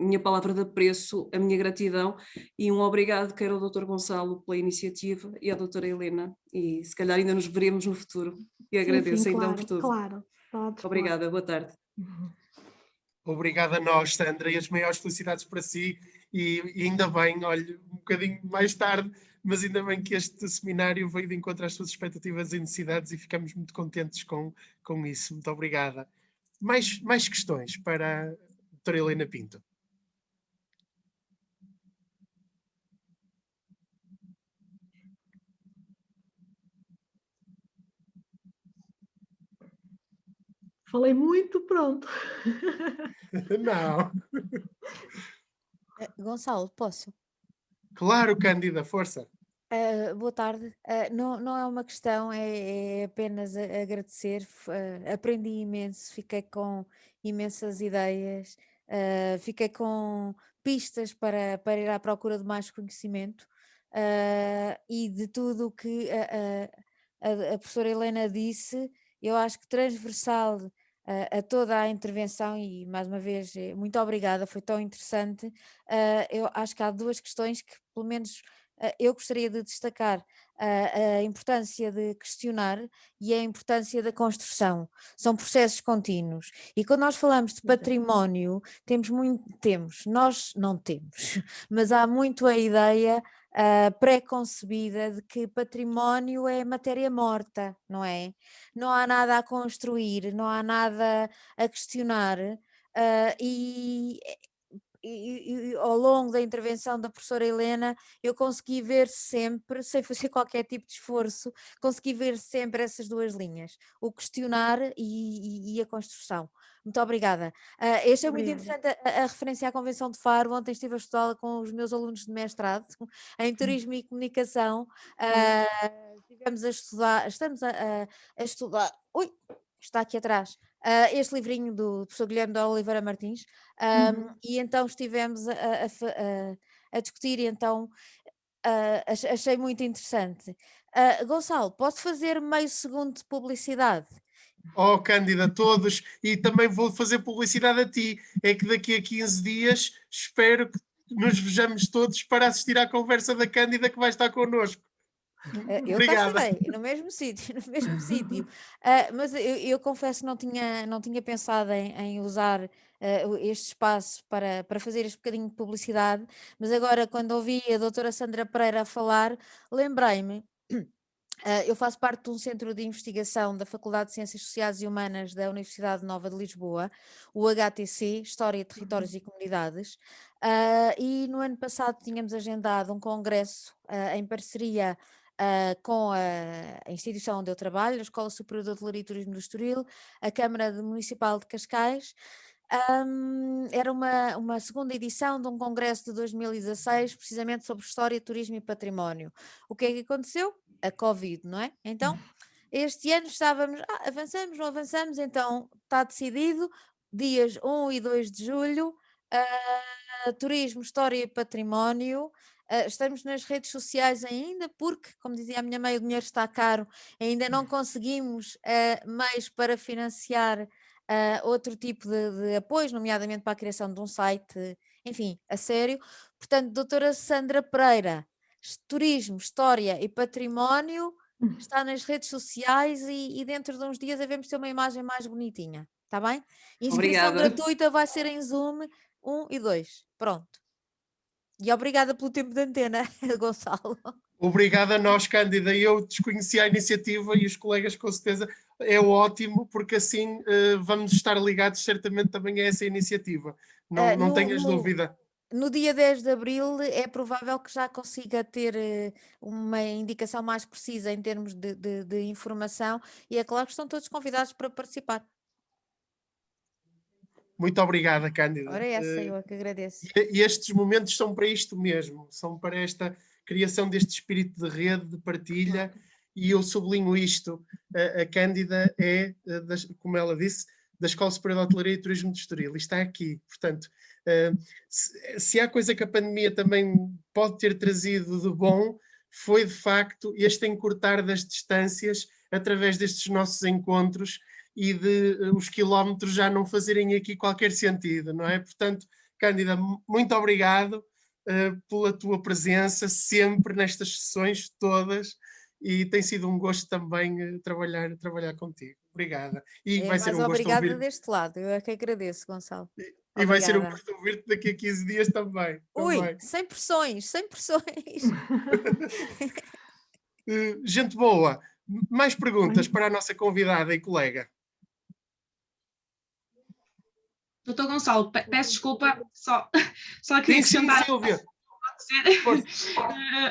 minha palavra de apreço, a minha gratidão e um obrigado, quer ao Dr. Gonçalo pela iniciativa e à doutora Helena, e se calhar ainda nos veremos no futuro. E agradeço então por tudo. Claro. Obrigada, boa tarde. Obrigado a nós, Sandra, e as maiores felicidades para si, e ainda bem, olha, um bocadinho mais tarde, mas ainda bem que este seminário veio de encontro às suas expectativas e necessidades, e ficamos muito contentes com isso. Muito obrigada. Mais questões para a doutora Helena Pinto? Falei muito, pronto. Não. Gonçalo, posso? Claro, Cândida, força. Boa tarde. Não é uma questão, é apenas agradecer. Aprendi imenso, fiquei com imensas ideias, fiquei com pistas para ir à procura de mais conhecimento, e de tudo o que a professora Helena disse, eu acho que transversal a toda a intervenção, e mais uma vez, muito obrigada, foi tão interessante. Eu acho que há duas questões que, pelo menos, eu gostaria de destacar a importância de questionar e a importância da construção. São processos contínuos. E quando nós falamos de património, nós não temos, mas há muito a ideia pré-concebida de que património é matéria morta, não é? Não há nada a construir, não há nada a questionar, e ao longo da intervenção da professora Helena, eu consegui ver sempre, sem fazer qualquer tipo de esforço, consegui ver sempre essas duas linhas, o questionar e a construção. Muito obrigada. Achei muito interessante a referência à Convenção de Faro. Ontem estive a estudá-la com os meus alunos de mestrado em Turismo e Comunicação. Estamos a estudar. Ui, está aqui atrás. Este livrinho do professor Guilherme de Oliveira Martins, e então estivemos a discutir, e então achei muito interessante. Gonçalo, posso fazer meio segundo de publicidade? Oh, Cândida, todos, e também vou fazer publicidade a ti. É que daqui a 15 dias espero que nos vejamos todos para assistir à conversa da Cândida, que vai estar connosco. Eu cá estarei, no mesmo sítio, mas eu confesso que não tinha pensado em usar este espaço para fazer este bocadinho de publicidade, mas agora, quando ouvi a doutora Sandra Pereira a falar, lembrei-me. Eu faço parte de um centro de investigação da Faculdade de Ciências Sociais e Humanas da Universidade Nova de Lisboa, o HTC, História, Territórios e Comunidades, e no ano passado tínhamos agendado um congresso em parceria com a instituição onde eu trabalho, a Escola Superior de Hotelaria e Turismo do Estoril, a Câmara Municipal de Cascais. Era uma segunda edição de um congresso de 2016, precisamente sobre História, Turismo e Património. O que é que aconteceu? A Covid, não é? Então, este ano estávamos, avançamos, não avançamos, então está decidido, dias 1 e 2 de julho, Turismo, História e Património. Estamos nas redes sociais ainda, porque, como dizia a minha mãe, o dinheiro está caro, ainda não conseguimos meios para financiar outro tipo de apoios, nomeadamente para a criação de um site, enfim, a sério. Portanto, doutora Sandra Pereira, Turismo, História e Património, está nas redes sociais, e dentro de uns dias devemos ter uma imagem mais bonitinha, está bem? Inscrição Obrigada. gratuita vai ser em Zoom 1 e 2, pronto. E obrigada pelo tempo de antena, Gonçalo. Obrigado a nós, Cândida. Eu desconheci a iniciativa e os colegas, com certeza, é ótimo, porque assim vamos estar ligados certamente também a essa iniciativa. Não tenhas dúvida. No dia 10 de abril é provável que já consiga ter uma indicação mais precisa em termos de informação, e é claro que estão todos convidados para participar. Muito obrigada, Cândida. Ora, eu é que agradeço. E estes momentos são para isto mesmo, são para esta criação deste espírito de rede, de partilha, e eu sublinho isto. A Cândida é, como ela disse, da Escola Superior de Hotelaria e Turismo de Estoril, e está aqui. Portanto, se há coisa que a pandemia também pode ter trazido de bom, foi de facto este encurtar das distâncias através destes nossos encontros, e de os quilómetros já não fazerem aqui qualquer sentido, não é? Portanto, Cândida, muito obrigado pela tua presença sempre nestas sessões todas, e tem sido um gosto também trabalhar contigo. Obrigada. E vai ser um gosto obrigada ouvir... deste lado, eu é que agradeço, Gonçalo. E vai ser um gosto ouvir-te daqui a 15 dias também. Ui, também. Sem pressões. Gente boa, mais perguntas para a nossa convidada e colega? Doutor Gonçalo, peço desculpa, só queria acrescentar.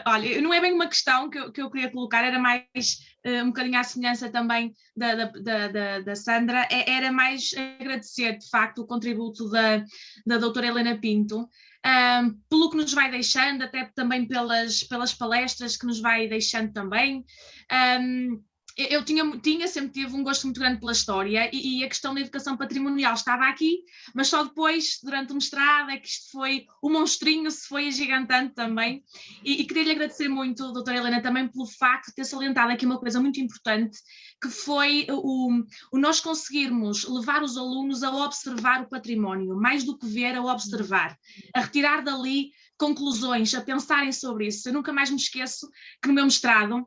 Olha, não é bem uma questão que eu queria colocar, era mais um bocadinho à semelhança também da Sandra, era mais agradecer, de facto, o contributo da doutora Helena Pinto, pelo que nos vai deixando, até também pelas palestras que nos vai deixando também. Eu sempre tive um gosto muito grande pela história e a questão da educação patrimonial estava aqui, mas só depois, durante o mestrado, é que isto foi, o monstrinho se foi agigantando também, e queria-lhe agradecer muito, doutora Helena, também pelo facto de ter salientado aqui uma coisa muito importante, que foi o nós conseguirmos levar os alunos a observar o património, mais do que ver, a observar, a retirar dali conclusões, a pensarem sobre isso. Eu nunca mais me esqueço que no meu mestrado,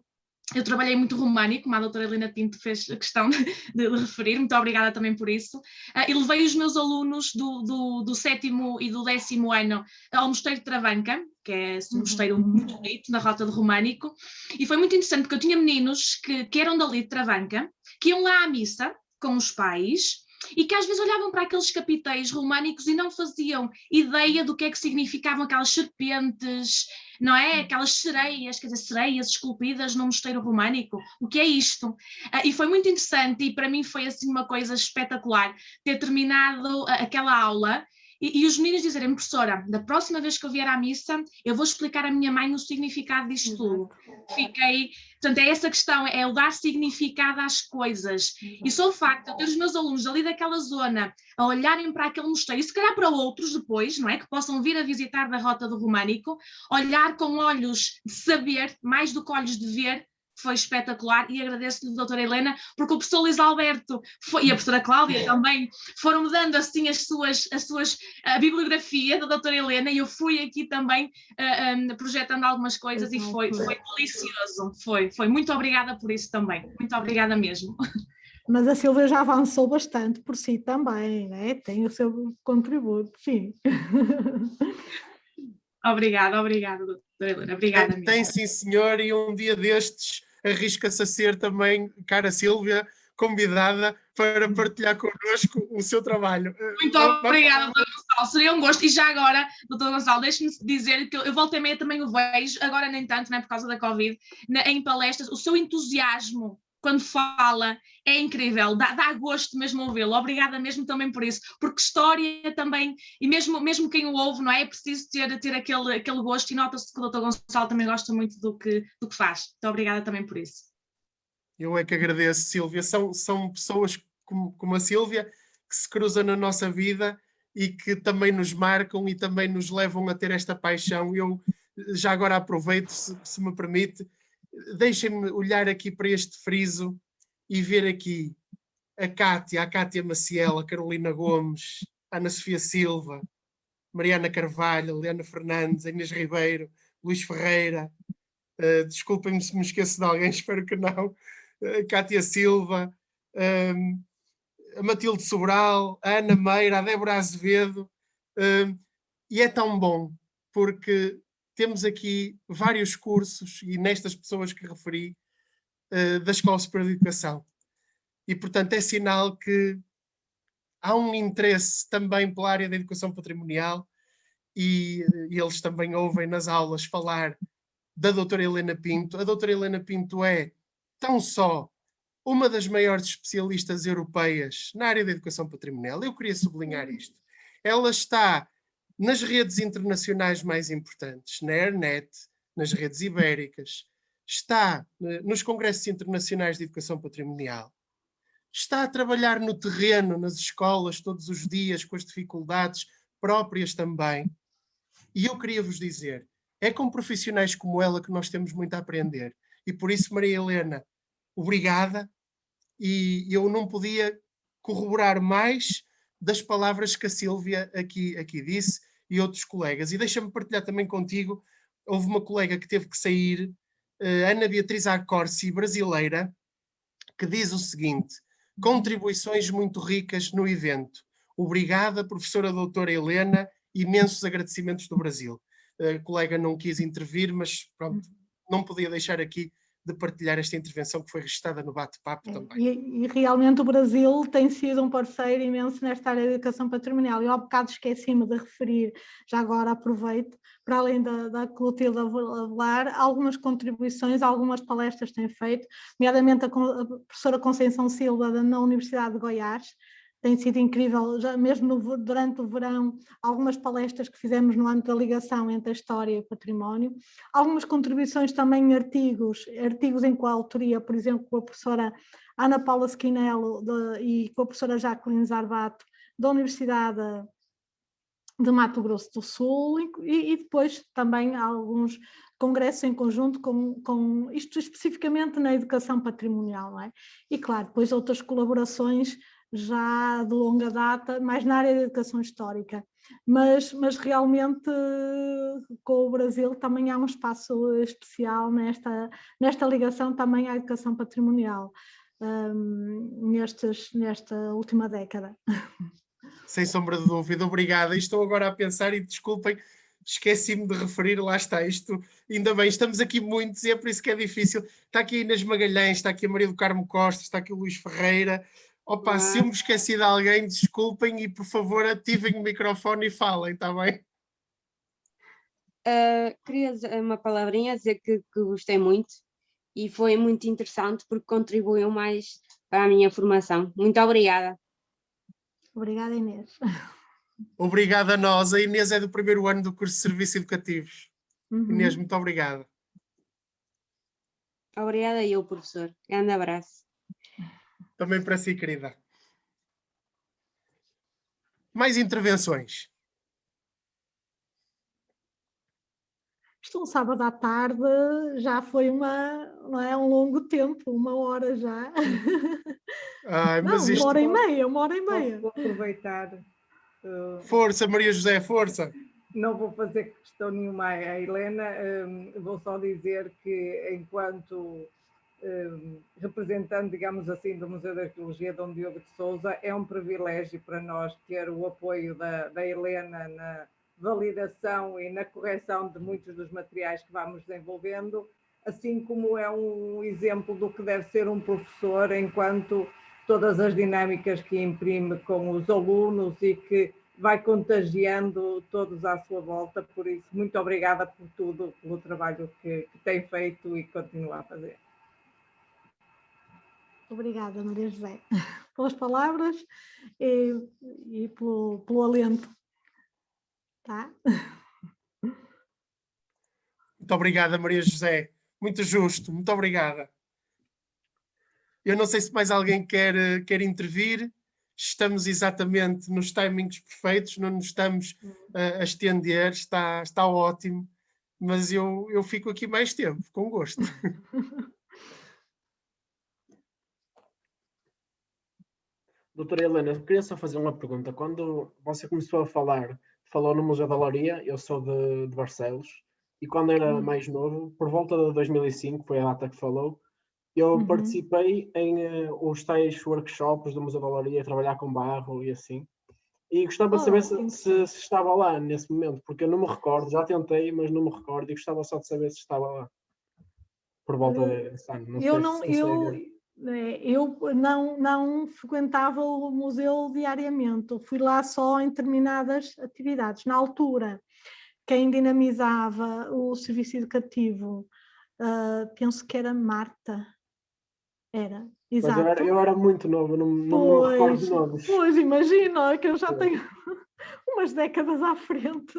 eu trabalhei muito românico, como a doutora Helena Pinto fez a questão de referir, muito obrigada também por isso, e levei os meus alunos do 7º e do 10º ano ao Mosteiro de Travanca, que é um mosteiro muito bonito, na Rota de Românico, e foi muito interessante porque eu tinha meninos que eram dali de Travanca, que iam lá à missa com os pais, e que às vezes olhavam para aqueles capitéis românicos e não faziam ideia do que é que significavam aquelas serpentes, não é? Aquelas sereias, quer dizer, sereias esculpidas num mosteiro românico. O que é isto? E foi muito interessante e para mim foi assim uma coisa espetacular ter terminado aquela aula e os meninos dizerem, professora, da próxima vez que eu vier à missa, eu vou explicar à minha mãe o significado disto tudo. Fiquei... Portanto, é essa questão, é o dar significado às coisas. E só o facto de ter os meus alunos ali daquela zona a olharem para aquele mosteiro, e se calhar para outros depois, não é? Que possam vir a visitar da Rota do Românico, olhar com olhos de saber, mais do que olhos de ver, foi espetacular e agradeço-lhe, doutora Helena, porque o professor Luís Alberto e a professora Cláudia também foram-me dando assim a bibliografia da doutora Helena e eu fui aqui também projetando algumas coisas e foi delicioso, foi. Muito obrigada por isso também, muito obrigada mesmo. Mas a Silvia já avançou bastante por si também, né? Tem o seu contributo, sim. Obrigada, doutora Helena, obrigada mesmo. Tem sim, senhor, e um dia destes arrisca-se a ser também, cara Sílvia, convidada para partilhar connosco o seu trabalho. Muito obrigada, doutor Gonçalo, seria um gosto. E já agora, doutor Gonçalo, deixe-me dizer que eu volta e meia também o vejo, agora nem tanto, não é por causa da Covid, em palestras, o seu entusiasmo quando fala é incrível, dá gosto mesmo ouvi-lo, obrigada mesmo também por isso, porque história também, e mesmo quem o ouve, não é? É preciso ter aquele gosto e nota-se que o doutor Gonçalo também gosta muito do que faz. Muito obrigada também por isso. Eu é que agradeço, Sílvia. São pessoas como a Sílvia que se cruzam na nossa vida e que também nos marcam e também nos levam a ter esta paixão. Eu já agora aproveito, se me permite, deixem-me olhar aqui para este friso e ver aqui a Cátia Maciel, a Carolina Gomes, a Ana Sofia Silva, Mariana Carvalho, Leana Fernandes, a Inês Ribeiro, Luís Ferreira, desculpem-me se me esqueço de alguém, espero que não, Cátia Silva, a Matilde Sobral, a Ana Meira, a Débora Azevedo, e é tão bom, porque temos aqui vários cursos, e nestas pessoas que referi, da Escola Superior de Educação. E, portanto, é sinal que há um interesse também pela área da educação patrimonial e eles também ouvem nas aulas falar da doutora Helena Pinto. A doutora Helena Pinto é tão só uma das maiores especialistas europeias na área da educação patrimonial. Eu queria sublinhar isto. Ela está nas redes internacionais mais importantes, na ERNET, nas redes ibéricas, está nos congressos internacionais de educação patrimonial, está a trabalhar no terreno, nas escolas, todos os dias, com as dificuldades próprias também. E eu queria vos dizer, é com profissionais como ela que nós temos muito a aprender. E por isso, Maria Helena, obrigada. E eu não podia corroborar mais das palavras que a Sílvia aqui disse e outros colegas. E deixa-me partilhar também contigo, houve uma colega que teve que sair, Ana Beatriz Acorsi, brasileira, que diz o seguinte: contribuições muito ricas no evento. Obrigada, professora doutora Helena, imensos agradecimentos do Brasil. A colega não quis intervir, mas pronto, não podia deixar aqui de partilhar esta intervenção que foi registada no bate-papo também. E realmente o Brasil tem sido um parceiro imenso nesta área de educação patrimonial. Eu há bocado esqueci-me de referir, já agora aproveito, para além da Clotilde Avelar, algumas contribuições, algumas palestras têm feito, nomeadamente a professora Conceição Silva na Universidade de Goiás. Tem sido incrível, já mesmo durante o verão, algumas palestras que fizemos no âmbito da ligação entre a história e o património. Algumas contribuições também em artigos em coautoria, por exemplo, com a professora Ana Paula Schinello e com a professora Jacqueline Zarbato, da Universidade de Mato Grosso do Sul, e depois também alguns congressos em conjunto com isto especificamente na educação patrimonial, não é? E claro, depois outras colaborações já de longa data, mais na área da educação histórica, mas realmente com o Brasil também há um espaço especial nesta ligação também à educação patrimonial, nesta última década. Sem sombra de dúvida, obrigada. E estou agora a pensar, e desculpem, esqueci-me de referir, lá está isto, ainda bem, estamos aqui muitos e é por isso que é difícil. Está aqui a Inês Magalhães, está aqui a Maria do Carmo Costa, está aqui o Luís Ferreira. Opa, se eu me esqueci de alguém, desculpem e por favor ativem o microfone e falem, está bem? Queria dizer uma palavrinha, dizer que gostei muito e foi muito interessante porque contribuiu mais para a minha formação. Muito obrigada. Obrigada, Inês. Obrigada a nós. A Inês é do primeiro ano do curso de Serviços Educativos. Inês, muito obrigada. Obrigada eu, professor. Grande abraço. Também para si, querida. Mais intervenções? Isto um sábado à tarde já foi não é, um longo tempo, 1 hora já. Ai, não, mas isto... uma hora e meia. Vou aproveitar. Força, Maria José, força. Não vou fazer questão nenhuma à Helena, vou só dizer que enquanto representante, digamos assim, do Museu da Arqueologia Dom Diogo de Sousa, é um privilégio para nós ter o apoio da Helena na validação e na correção de muitos dos materiais que vamos desenvolvendo, assim como é um exemplo do que deve ser um professor, enquanto todas as dinâmicas que imprime com os alunos e que vai contagiando todos à sua volta. Por isso, muito obrigada por tudo, pelo trabalho que tem feito e continua a fazer. Obrigada, Maria José, pelas palavras e pelo alento. Tá? Muito obrigada, Maria José. Muito justo, muito obrigada. Eu não sei se mais alguém quer intervir. Estamos exatamente nos timings perfeitos, não nos estamos a estender, está ótimo. Mas eu fico aqui mais tempo, com gosto. Doutora Helena, queria só fazer uma pergunta. Quando você começou a falar, falou no Museu da Leiria, eu sou de Barcelos, e quando era mais novo, por volta de 2005, foi a data que falou, eu participei em os tais workshops do Museu da Leiria, trabalhar com barro e assim. E gostava de saber se estava lá nesse momento, porque eu não me recordo, já tentei, mas não me recordo, e gostava só de saber se estava lá. Por volta desse ano. Eu não frequentava o museu diariamente, eu fui lá só em determinadas atividades. Na altura, quem dinamizava o serviço educativo, penso que era Marta. Era, exato. Mas eu era muito novo, não me recordo de nomes. Pois, imagina que eu já tenho umas décadas à frente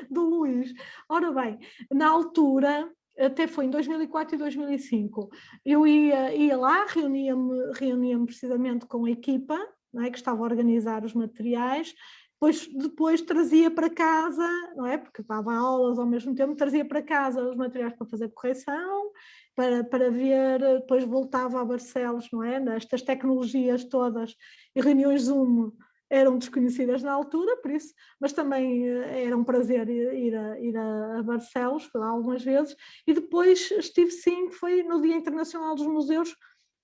do Luís. Ora bem, na altura, até foi em 2004 e 2005, eu ia lá, reunia-me precisamente com a equipa, não é, que estava a organizar os materiais, depois trazia para casa, não é, porque dava aulas ao mesmo tempo, trazia para casa os materiais para fazer correção, para ver, depois voltava a Barcelos, não é, nestas tecnologias todas, e reuniões Zoom eram desconhecidas na altura, por isso, mas também era um prazer ir a Barcelos, fui lá algumas vezes, e depois estive sim, foi no Dia Internacional dos Museus,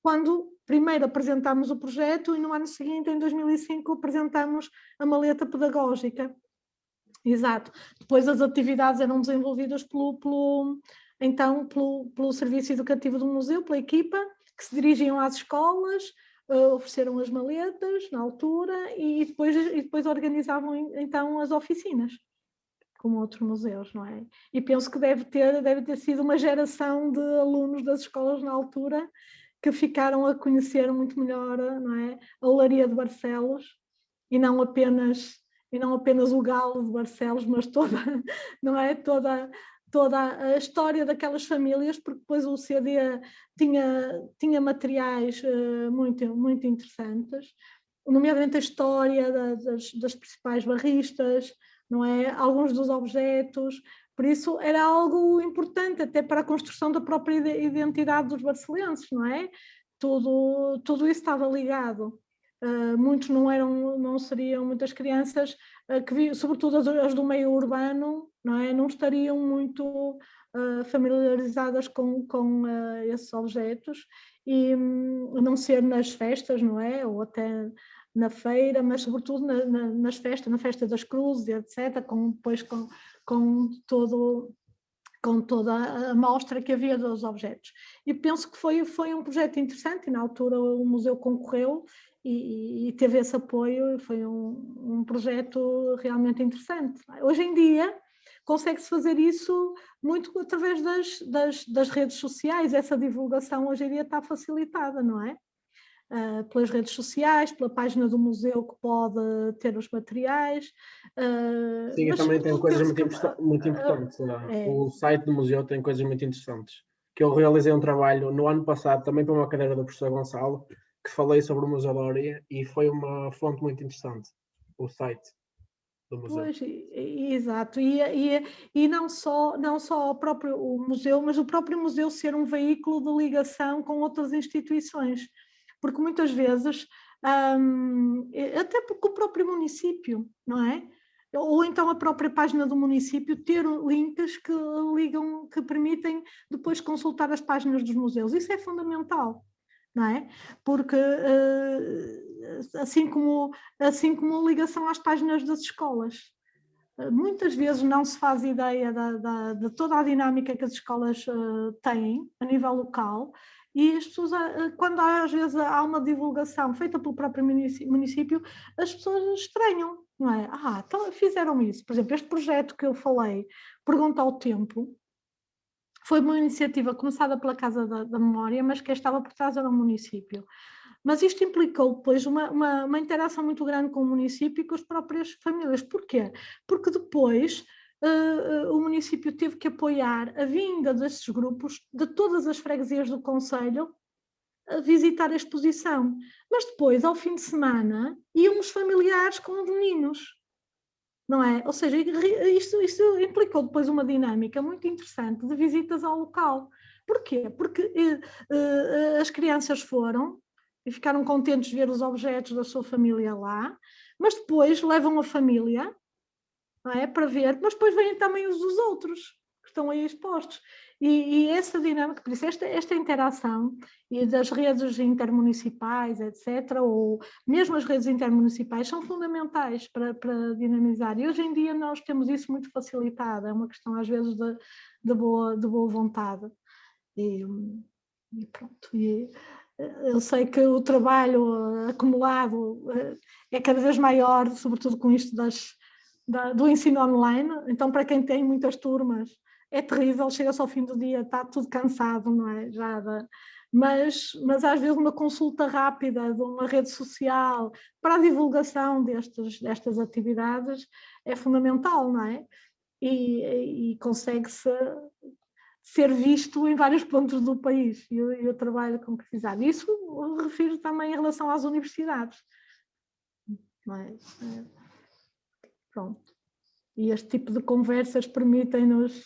quando primeiro apresentámos o projeto e no ano seguinte, em 2005, apresentámos a maleta pedagógica. Exato. Depois as atividades eram desenvolvidas pelo então pelo Serviço Educativo do Museu, pela equipa, que se dirigiam às escolas, ofereceram as maletas na altura e depois organizavam então as oficinas, como outros museus, não é? E penso que deve ter sido uma geração de alunos das escolas na altura que ficaram a conhecer muito melhor, não é, a Olaria de Barcelos, e não apenas o Galo de Barcelos, mas toda, não é, toda a história daquelas famílias, porque depois o CD tinha materiais muito interessantes, nomeadamente a história das principais barristas, não é? Alguns dos objetos, por isso era algo importante até para a construção da própria identidade dos barcelenses, não é? Tudo isso estava ligado. Muitos não seriam muitas crianças que, sobretudo as do meio urbano, não é? Não estariam muito familiarizadas com esses objetos, e a não ser nas festas, não é? Ou até na feira, mas sobretudo nas festas, na festa das cruzes, etc., depois com toda a mostra que havia dos objetos. E penso que foi um projeto interessante, e na altura o museu concorreu e teve esse apoio, e foi um projeto realmente interessante. Hoje em dia consegue-se fazer isso muito através das redes sociais, essa divulgação hoje em dia está facilitada, não é? Pelas redes sociais, pela página do museu que pode ter os materiais. Sim, também tem coisas muito importantes. O site do museu tem coisas muito interessantes. Que eu realizei um trabalho no ano passado, também para uma cadeira do professor Gonçalo, que falei sobre o Museu da Olaria, e foi uma fonte muito interessante, o site do museu. Pois, exato, e não só o próprio museu, mas o próprio museu ser um veículo de ligação com outras instituições, porque muitas vezes, até porque o próprio município, não é? Ou então a própria página do município ter links que ligam, que permitem depois consultar as páginas dos museus, isso é fundamental, não é? Porque assim como ligação às páginas das escolas, muitas vezes não se faz ideia de toda a dinâmica que as escolas têm a nível local, e as pessoas, quando às vezes há uma divulgação feita pelo próprio município, as pessoas estranham, não é? Então fizeram isso. Por exemplo, este projeto que eu falei, Pergunta ao Tempo, foi uma iniciativa começada pela Casa da Memória, mas quem estava por trás era o município. Mas isto implicou depois uma interação muito grande com o município e com as próprias famílias. Porquê? Porque depois o município teve que apoiar a vinda desses grupos de todas as freguesias do concelho a visitar a exposição. Mas depois, ao fim de semana, iam os familiares com os meninos, não é? Ou seja, isto implicou depois uma dinâmica muito interessante de visitas ao local. Porquê? Porque as crianças foram e ficaram contentes de ver os objetos da sua família lá, mas depois levam a família, não é, para ver, mas depois vêm também os dos outros que estão aí expostos. E essa dinâmica, por isso esta interação e das redes intermunicipais, etc., ou mesmo as redes intermunicipais, são fundamentais para dinamizar. E hoje em dia nós temos isso muito facilitado, é uma questão às vezes de boa vontade. E pronto. Eu sei que o trabalho acumulado é cada vez maior, sobretudo com isto do ensino online. Então, para quem tem muitas turmas, é terrível, chega-se ao fim do dia, está tudo cansado, não é? Mas às vezes uma consulta rápida de uma rede social para a divulgação destas atividades é fundamental, não é? E consegue-se ser visto em vários pontos do país, e o trabalho concretizado. Isso eu refiro também em relação às universidades. Mas, pronto. E este tipo de conversas permitem-nos...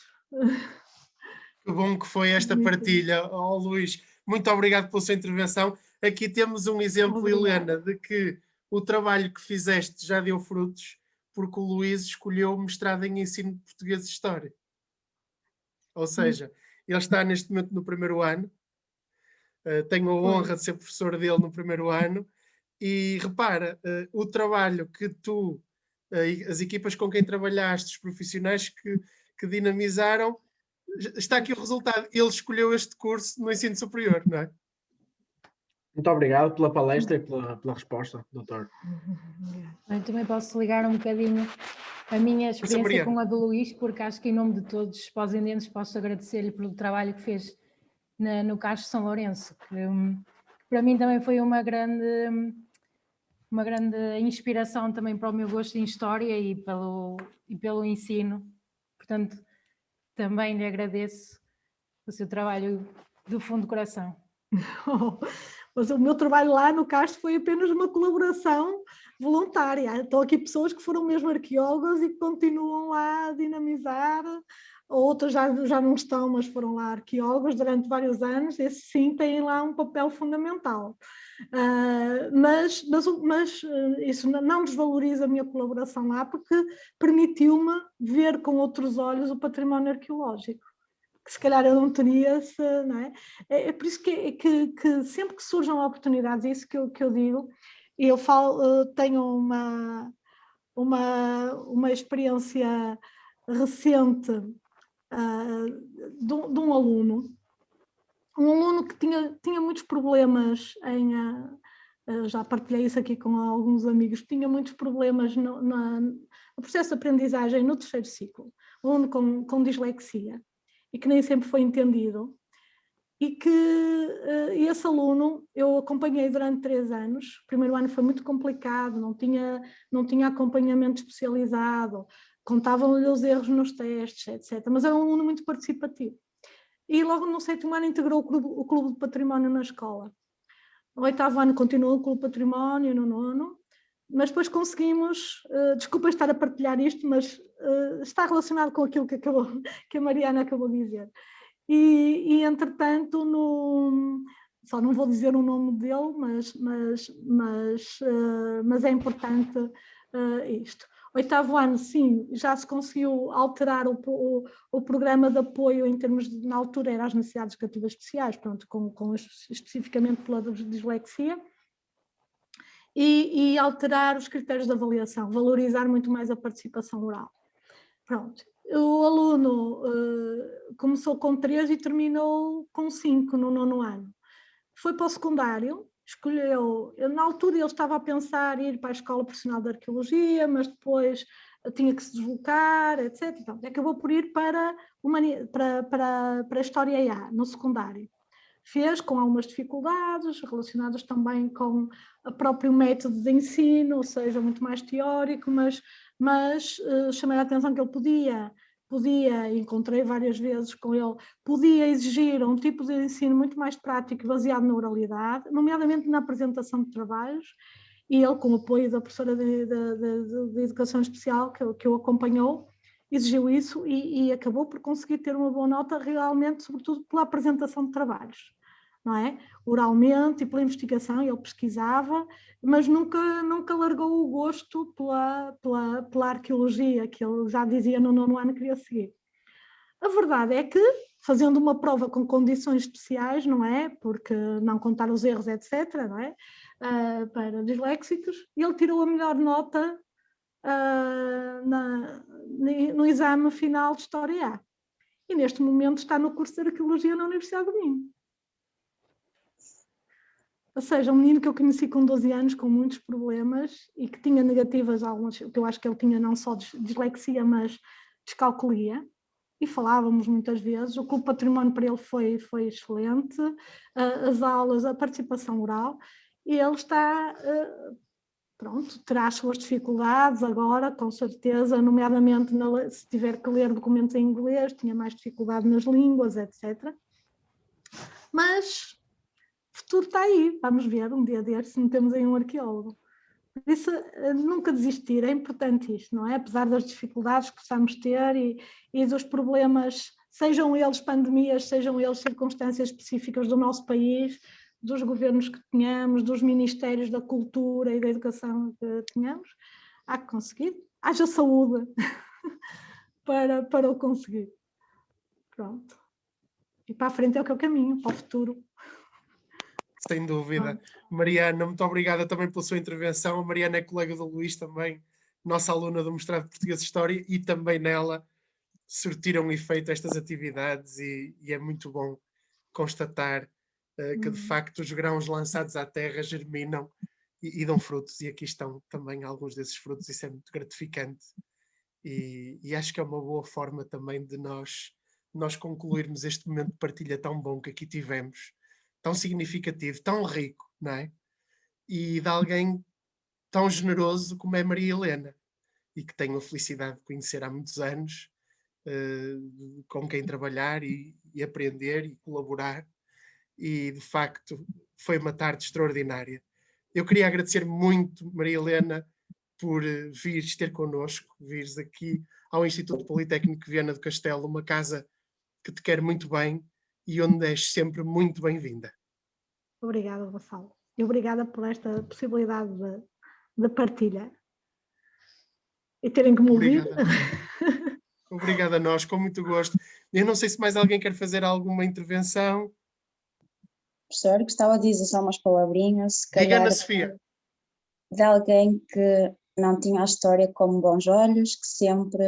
Que bom que foi esta partilha, Luís. Muito obrigado pela sua intervenção. Aqui temos um exemplo, Helena, de que o trabalho que fizeste já deu frutos, porque o Luís escolheu o mestrado em Ensino de Português e História. Ou seja, ele está neste momento no primeiro ano, tenho a honra de ser professor dele no primeiro ano, e repara, o trabalho que tu, as equipas com quem trabalhaste, os profissionais que dinamizaram, está aqui o resultado. Ele escolheu este curso no ensino superior, não é? Muito obrigado pela palestra e pela resposta, doutor. Eu também posso ligar um bocadinho a minha experiência Maria. com a do Luís, porque acho que em nome de todos os pós-indentes posso agradecer-lhe pelo trabalho que fez no Castro São Lourenço, que para mim também foi uma grande inspiração também para o meu gosto em História e pelo ensino. Portanto, também lhe agradeço o seu trabalho do fundo do coração. Mas o meu trabalho lá no Castro foi apenas uma colaboração voluntária. Estão aqui pessoas que foram mesmo arqueólogas e que continuam lá a dinamizar, outras já não estão, mas foram lá arqueólogas durante vários anos, esses sim têm lá um papel fundamental. Mas isso não desvaloriza a minha colaboração lá, porque permitiu-me ver com outros olhos o património arqueológico, que se calhar eu não teria, não é? É por isso que sempre que surjam oportunidades, é isso que eu digo, eu tenho uma experiência recente de um aluno que tinha muitos problemas já partilhei isso aqui com alguns amigos, tinha muitos problemas no processo de aprendizagem no terceiro ciclo, um aluno com dislexia, e que nem sempre foi entendido, e que esse aluno eu acompanhei durante 3 anos. O primeiro ano foi muito complicado, não tinha acompanhamento especializado, contavam-lhe os erros nos testes, etc. Mas era um aluno muito participativo. E logo no 7º ano integrou o Clube de Património na escola. No 8º ano continuou o Clube de Património, no 9º, mas depois conseguimos, desculpa estar a partilhar isto, mas está relacionado com aquilo que a Mariana acabou de dizer. E entretanto, só não vou dizer o nome dele, mas é importante isto. 8º ano, sim, já se conseguiu alterar o programa de apoio em termos de, na altura era as necessidades educativas especiais, pronto, especificamente pela dislexia, e alterar os critérios de avaliação, valorizar muito mais a participação oral. Pronto. O aluno começou com 3 e terminou com 5 no 9º ano. Foi para o secundário, escolheu, na altura ele estava a pensar em ir para a Escola Profissional de Arqueologia, mas depois tinha que se deslocar, etc. Então, acabou por ir para a História IA, no secundário. Fez com algumas dificuldades relacionadas também com o próprio método de ensino, ou seja, muito mais teórico, mas chamei a atenção que ele podia, encontrei várias vezes com ele, podia exigir um tipo de ensino muito mais prático, baseado na oralidade, nomeadamente na apresentação de trabalhos, e ele, com o apoio da professora de Educação Especial, que o acompanhou, exigiu isso e acabou por conseguir ter uma boa nota realmente, sobretudo pela apresentação de trabalhos, não é? Oralmente e pela investigação, ele pesquisava, mas nunca largou o gosto pela arqueologia, que ele já dizia no 9º ano que queria seguir. A verdade é que, fazendo uma prova com condições especiais, não é? Porque não contar os erros, etc., não é? Para disléxicos, ele tirou a melhor nota no exame final de História A. E neste momento está no curso de Arqueologia na Universidade do Minho. Ou seja, um menino que eu conheci com 12 anos, com muitos problemas e que tinha negativas, algumas, que eu acho que ele tinha não só dislexia, mas descalculia, e falávamos muitas vezes. O Clube Património para ele foi excelente, as aulas, a participação oral, e ele está... Pronto, terá as suas dificuldades agora, com certeza, nomeadamente se tiver que ler documentos em inglês, tinha mais dificuldade nas línguas, etc. Mas o futuro está aí, vamos ver um dia destes se metemos aí um arqueólogo. Por isso, nunca desistir, é importante isto, não é? Apesar das dificuldades que possamos ter e dos problemas, sejam eles pandemias, sejam eles circunstâncias específicas do nosso país, dos governos que tenhamos, dos ministérios da cultura e da educação que tenhamos, há que conseguir. Haja saúde para o conseguir. Pronto. E para a frente é o que é o caminho, para o futuro. Sem dúvida. Mariana, muito obrigada também pela sua intervenção. A Mariana é colega do Luís também, nossa aluna do Mestrado de Português e História, e também nela surtiram efeito estas atividades e é muito bom constatar que de facto os grãos lançados à terra germinam e dão frutos, e aqui estão também alguns desses frutos, isso é muito gratificante e acho que é uma boa forma também de nós concluirmos este momento de partilha tão bom que aqui tivemos, tão significativo, tão rico, não é? E de alguém tão generoso como é Maria Helena, e que tenho a felicidade de conhecer há muitos anos, com quem trabalhar e aprender e colaborar, e de facto foi uma tarde extraordinária. Eu queria agradecer muito, Maria Helena, por vires ter connosco, vires aqui ao Instituto Politécnico de Viana do Castelo, uma casa que te quer muito bem e onde és sempre muito bem-vinda. Obrigada, Gonçalo. E obrigada por esta possibilidade de partilha. E terem que me ouvir. Obrigada a nós, com muito gosto. Eu não sei se mais alguém quer fazer alguma intervenção. Professor, gostava de dizer só umas palavrinhas. Diga, Ana Sofia. De alguém que não tinha a história como bons olhos, que sempre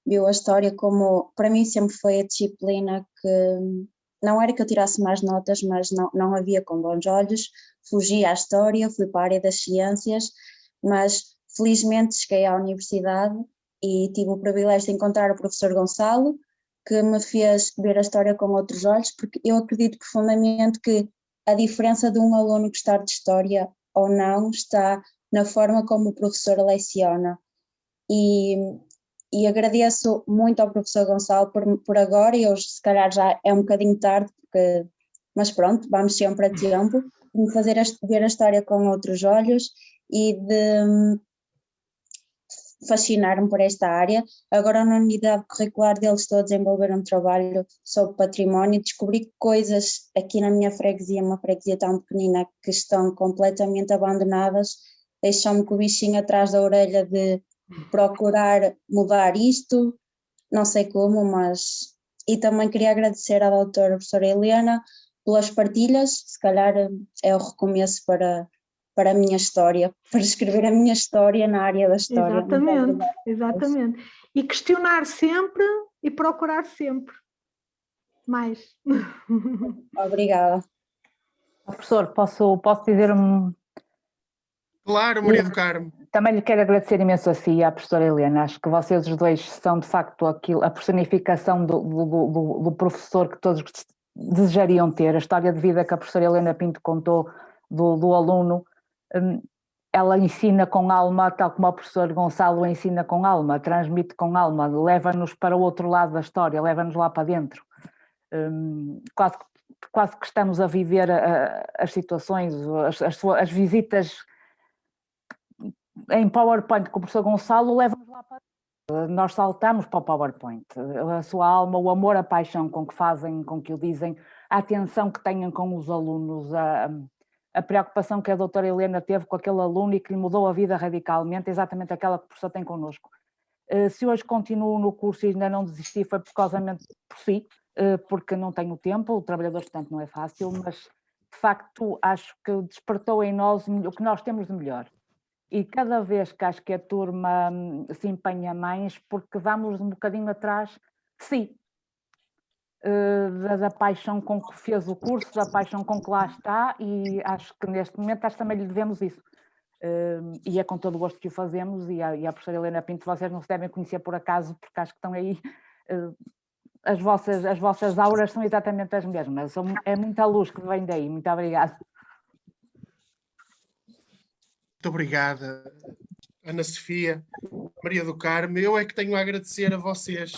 viu a história como... Para mim sempre foi a disciplina que... Não era que eu tirasse mais notas, mas não havia com bons olhos. Fugi à história, fui para a área das ciências, mas felizmente cheguei à universidade e tive o privilégio de encontrar o professor Gonçalo, que me fez ver a história com outros olhos, porque eu acredito profundamente que a diferença de um aluno gostar de história ou não está na forma como o professor leciona. E agradeço muito ao professor Gonçalo por agora, e hoje se calhar já é um bocadinho tarde, mas pronto, vamos sempre a tempo, de me fazer ver a história com outros olhos e de fascinar-me por esta área. Agora na unidade curricular deles estou a desenvolver um trabalho sobre património e descobri coisas aqui na minha freguesia, uma freguesia tão pequenina, que estão completamente abandonadas, deixam-me com o bichinho atrás da orelha de procurar mudar isto, não sei como, mas... E também queria agradecer à doutora professora Helena pelas partilhas, se calhar é o recomeço para a minha história, para escrever a minha história na área da história. Exatamente, exatamente. E questionar sempre e procurar sempre mais. Obrigada. Professor, posso dizer um... Claro, Maria do Carmo. Também lhe quero agradecer imenso a si e à professora Helena. Acho que vocês os dois são de facto a personificação do professor que todos desejariam ter. A história de vida que a professora Helena Pinto contou do aluno, ela ensina com alma, tal como o professor Gonçalo ensina com alma, transmite com alma, leva-nos para o outro lado da história, leva-nos lá para dentro. Quase que estamos a viver as situações, as visitas em PowerPoint com o professor Gonçalo, leva-nos lá para dentro. Nós saltamos para o PowerPoint. A sua alma, o amor, a paixão com que fazem, com que o dizem, a atenção que tenham com os alunos, a preocupação que a doutora Helena teve com aquele aluno e que lhe mudou a vida radicalmente, exatamente aquela que o professor tem connosco. Se hoje continuo no curso e ainda não desisti, foi por si, porque não tenho tempo, o trabalhador, portanto, não é fácil, mas de facto acho que despertou em nós o que nós temos de melhor. E cada vez que acho que a turma se empenha mais, porque vamos um bocadinho atrás de si, da paixão com que fez o curso, da paixão com que lá está, e acho que neste momento também lhe devemos isso. E é com todo o gosto que o fazemos, e a professora Helena Pinto, vocês não se devem conhecer por acaso, porque acho que estão aí, as vossas auras são exatamente as mesmas, é muita luz que vem daí. Muito obrigada. Muito obrigada, Ana Sofia, Maria do Carmo. Eu é que tenho a agradecer a vocês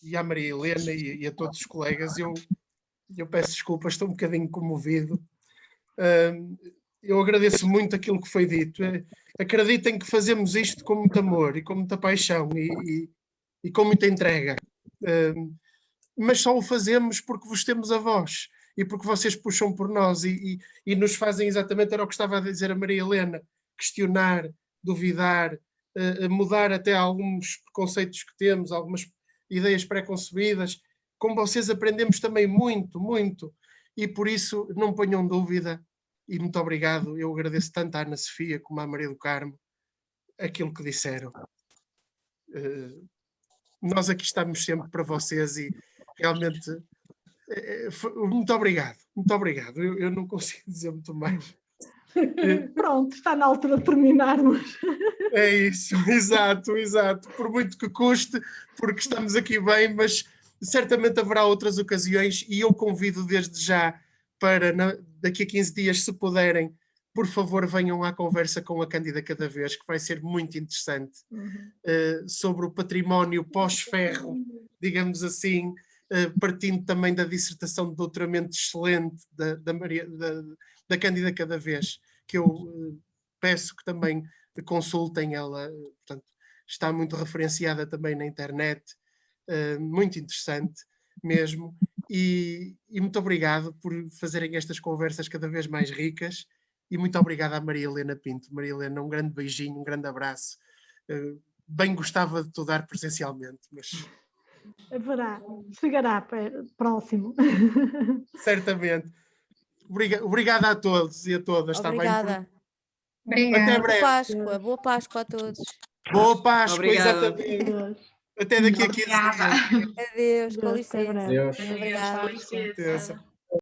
e à Maria Helena e a todos os colegas. Eu peço desculpa, estou um bocadinho comovido. Eu agradeço muito aquilo que foi dito. Acreditem que fazemos isto com muito amor e com muita paixão e com muita entrega. Mas só o fazemos porque vos temos a vós e porque vocês puxam por nós e nos fazem exatamente, era o que estava a dizer a Maria Helena, questionar, duvidar, mudar até alguns preconceitos que temos, algumas ideias pré-concebidas. Com vocês aprendemos também muito, muito, e por isso não ponham dúvida, e muito obrigado. Eu agradeço tanto à Ana Sofia como à Maria do Carmo aquilo que disseram. nós aqui estamos sempre para vocês e realmente muito obrigado, muito obrigado. Eu não consigo dizer muito mais. Pronto, está na altura de terminarmos. É isso, exato, exato. Por muito que custe, porque estamos aqui bem, mas certamente haverá outras ocasiões e eu convido desde já para daqui a 15 dias, se puderem, por favor, venham à conversa com a Cândida cada vez, que vai ser muito interessante, sobre o património pós-ferro, digamos assim, partindo também da dissertação de doutoramento excelente da Cândida cada vez, que eu peço que também consultem. Ela, portanto, está muito referenciada também na internet, muito interessante mesmo, e muito obrigado por fazerem estas conversas cada vez mais ricas, e muito obrigado à Maria Helena Pinto. Maria Helena, um grande beijinho, um grande abraço. Bem gostava de te dar presencialmente, mas... Haverá, chegará próximo. Certamente. Obrigada a todos e a todas. Obrigada. Está bem? Até breve. Boa Páscoa a todos. Boa Páscoa, Obrigada. exatamente. Até daqui a 15 dias. Adeus, com licença. Adeus. Obrigada. Com licença.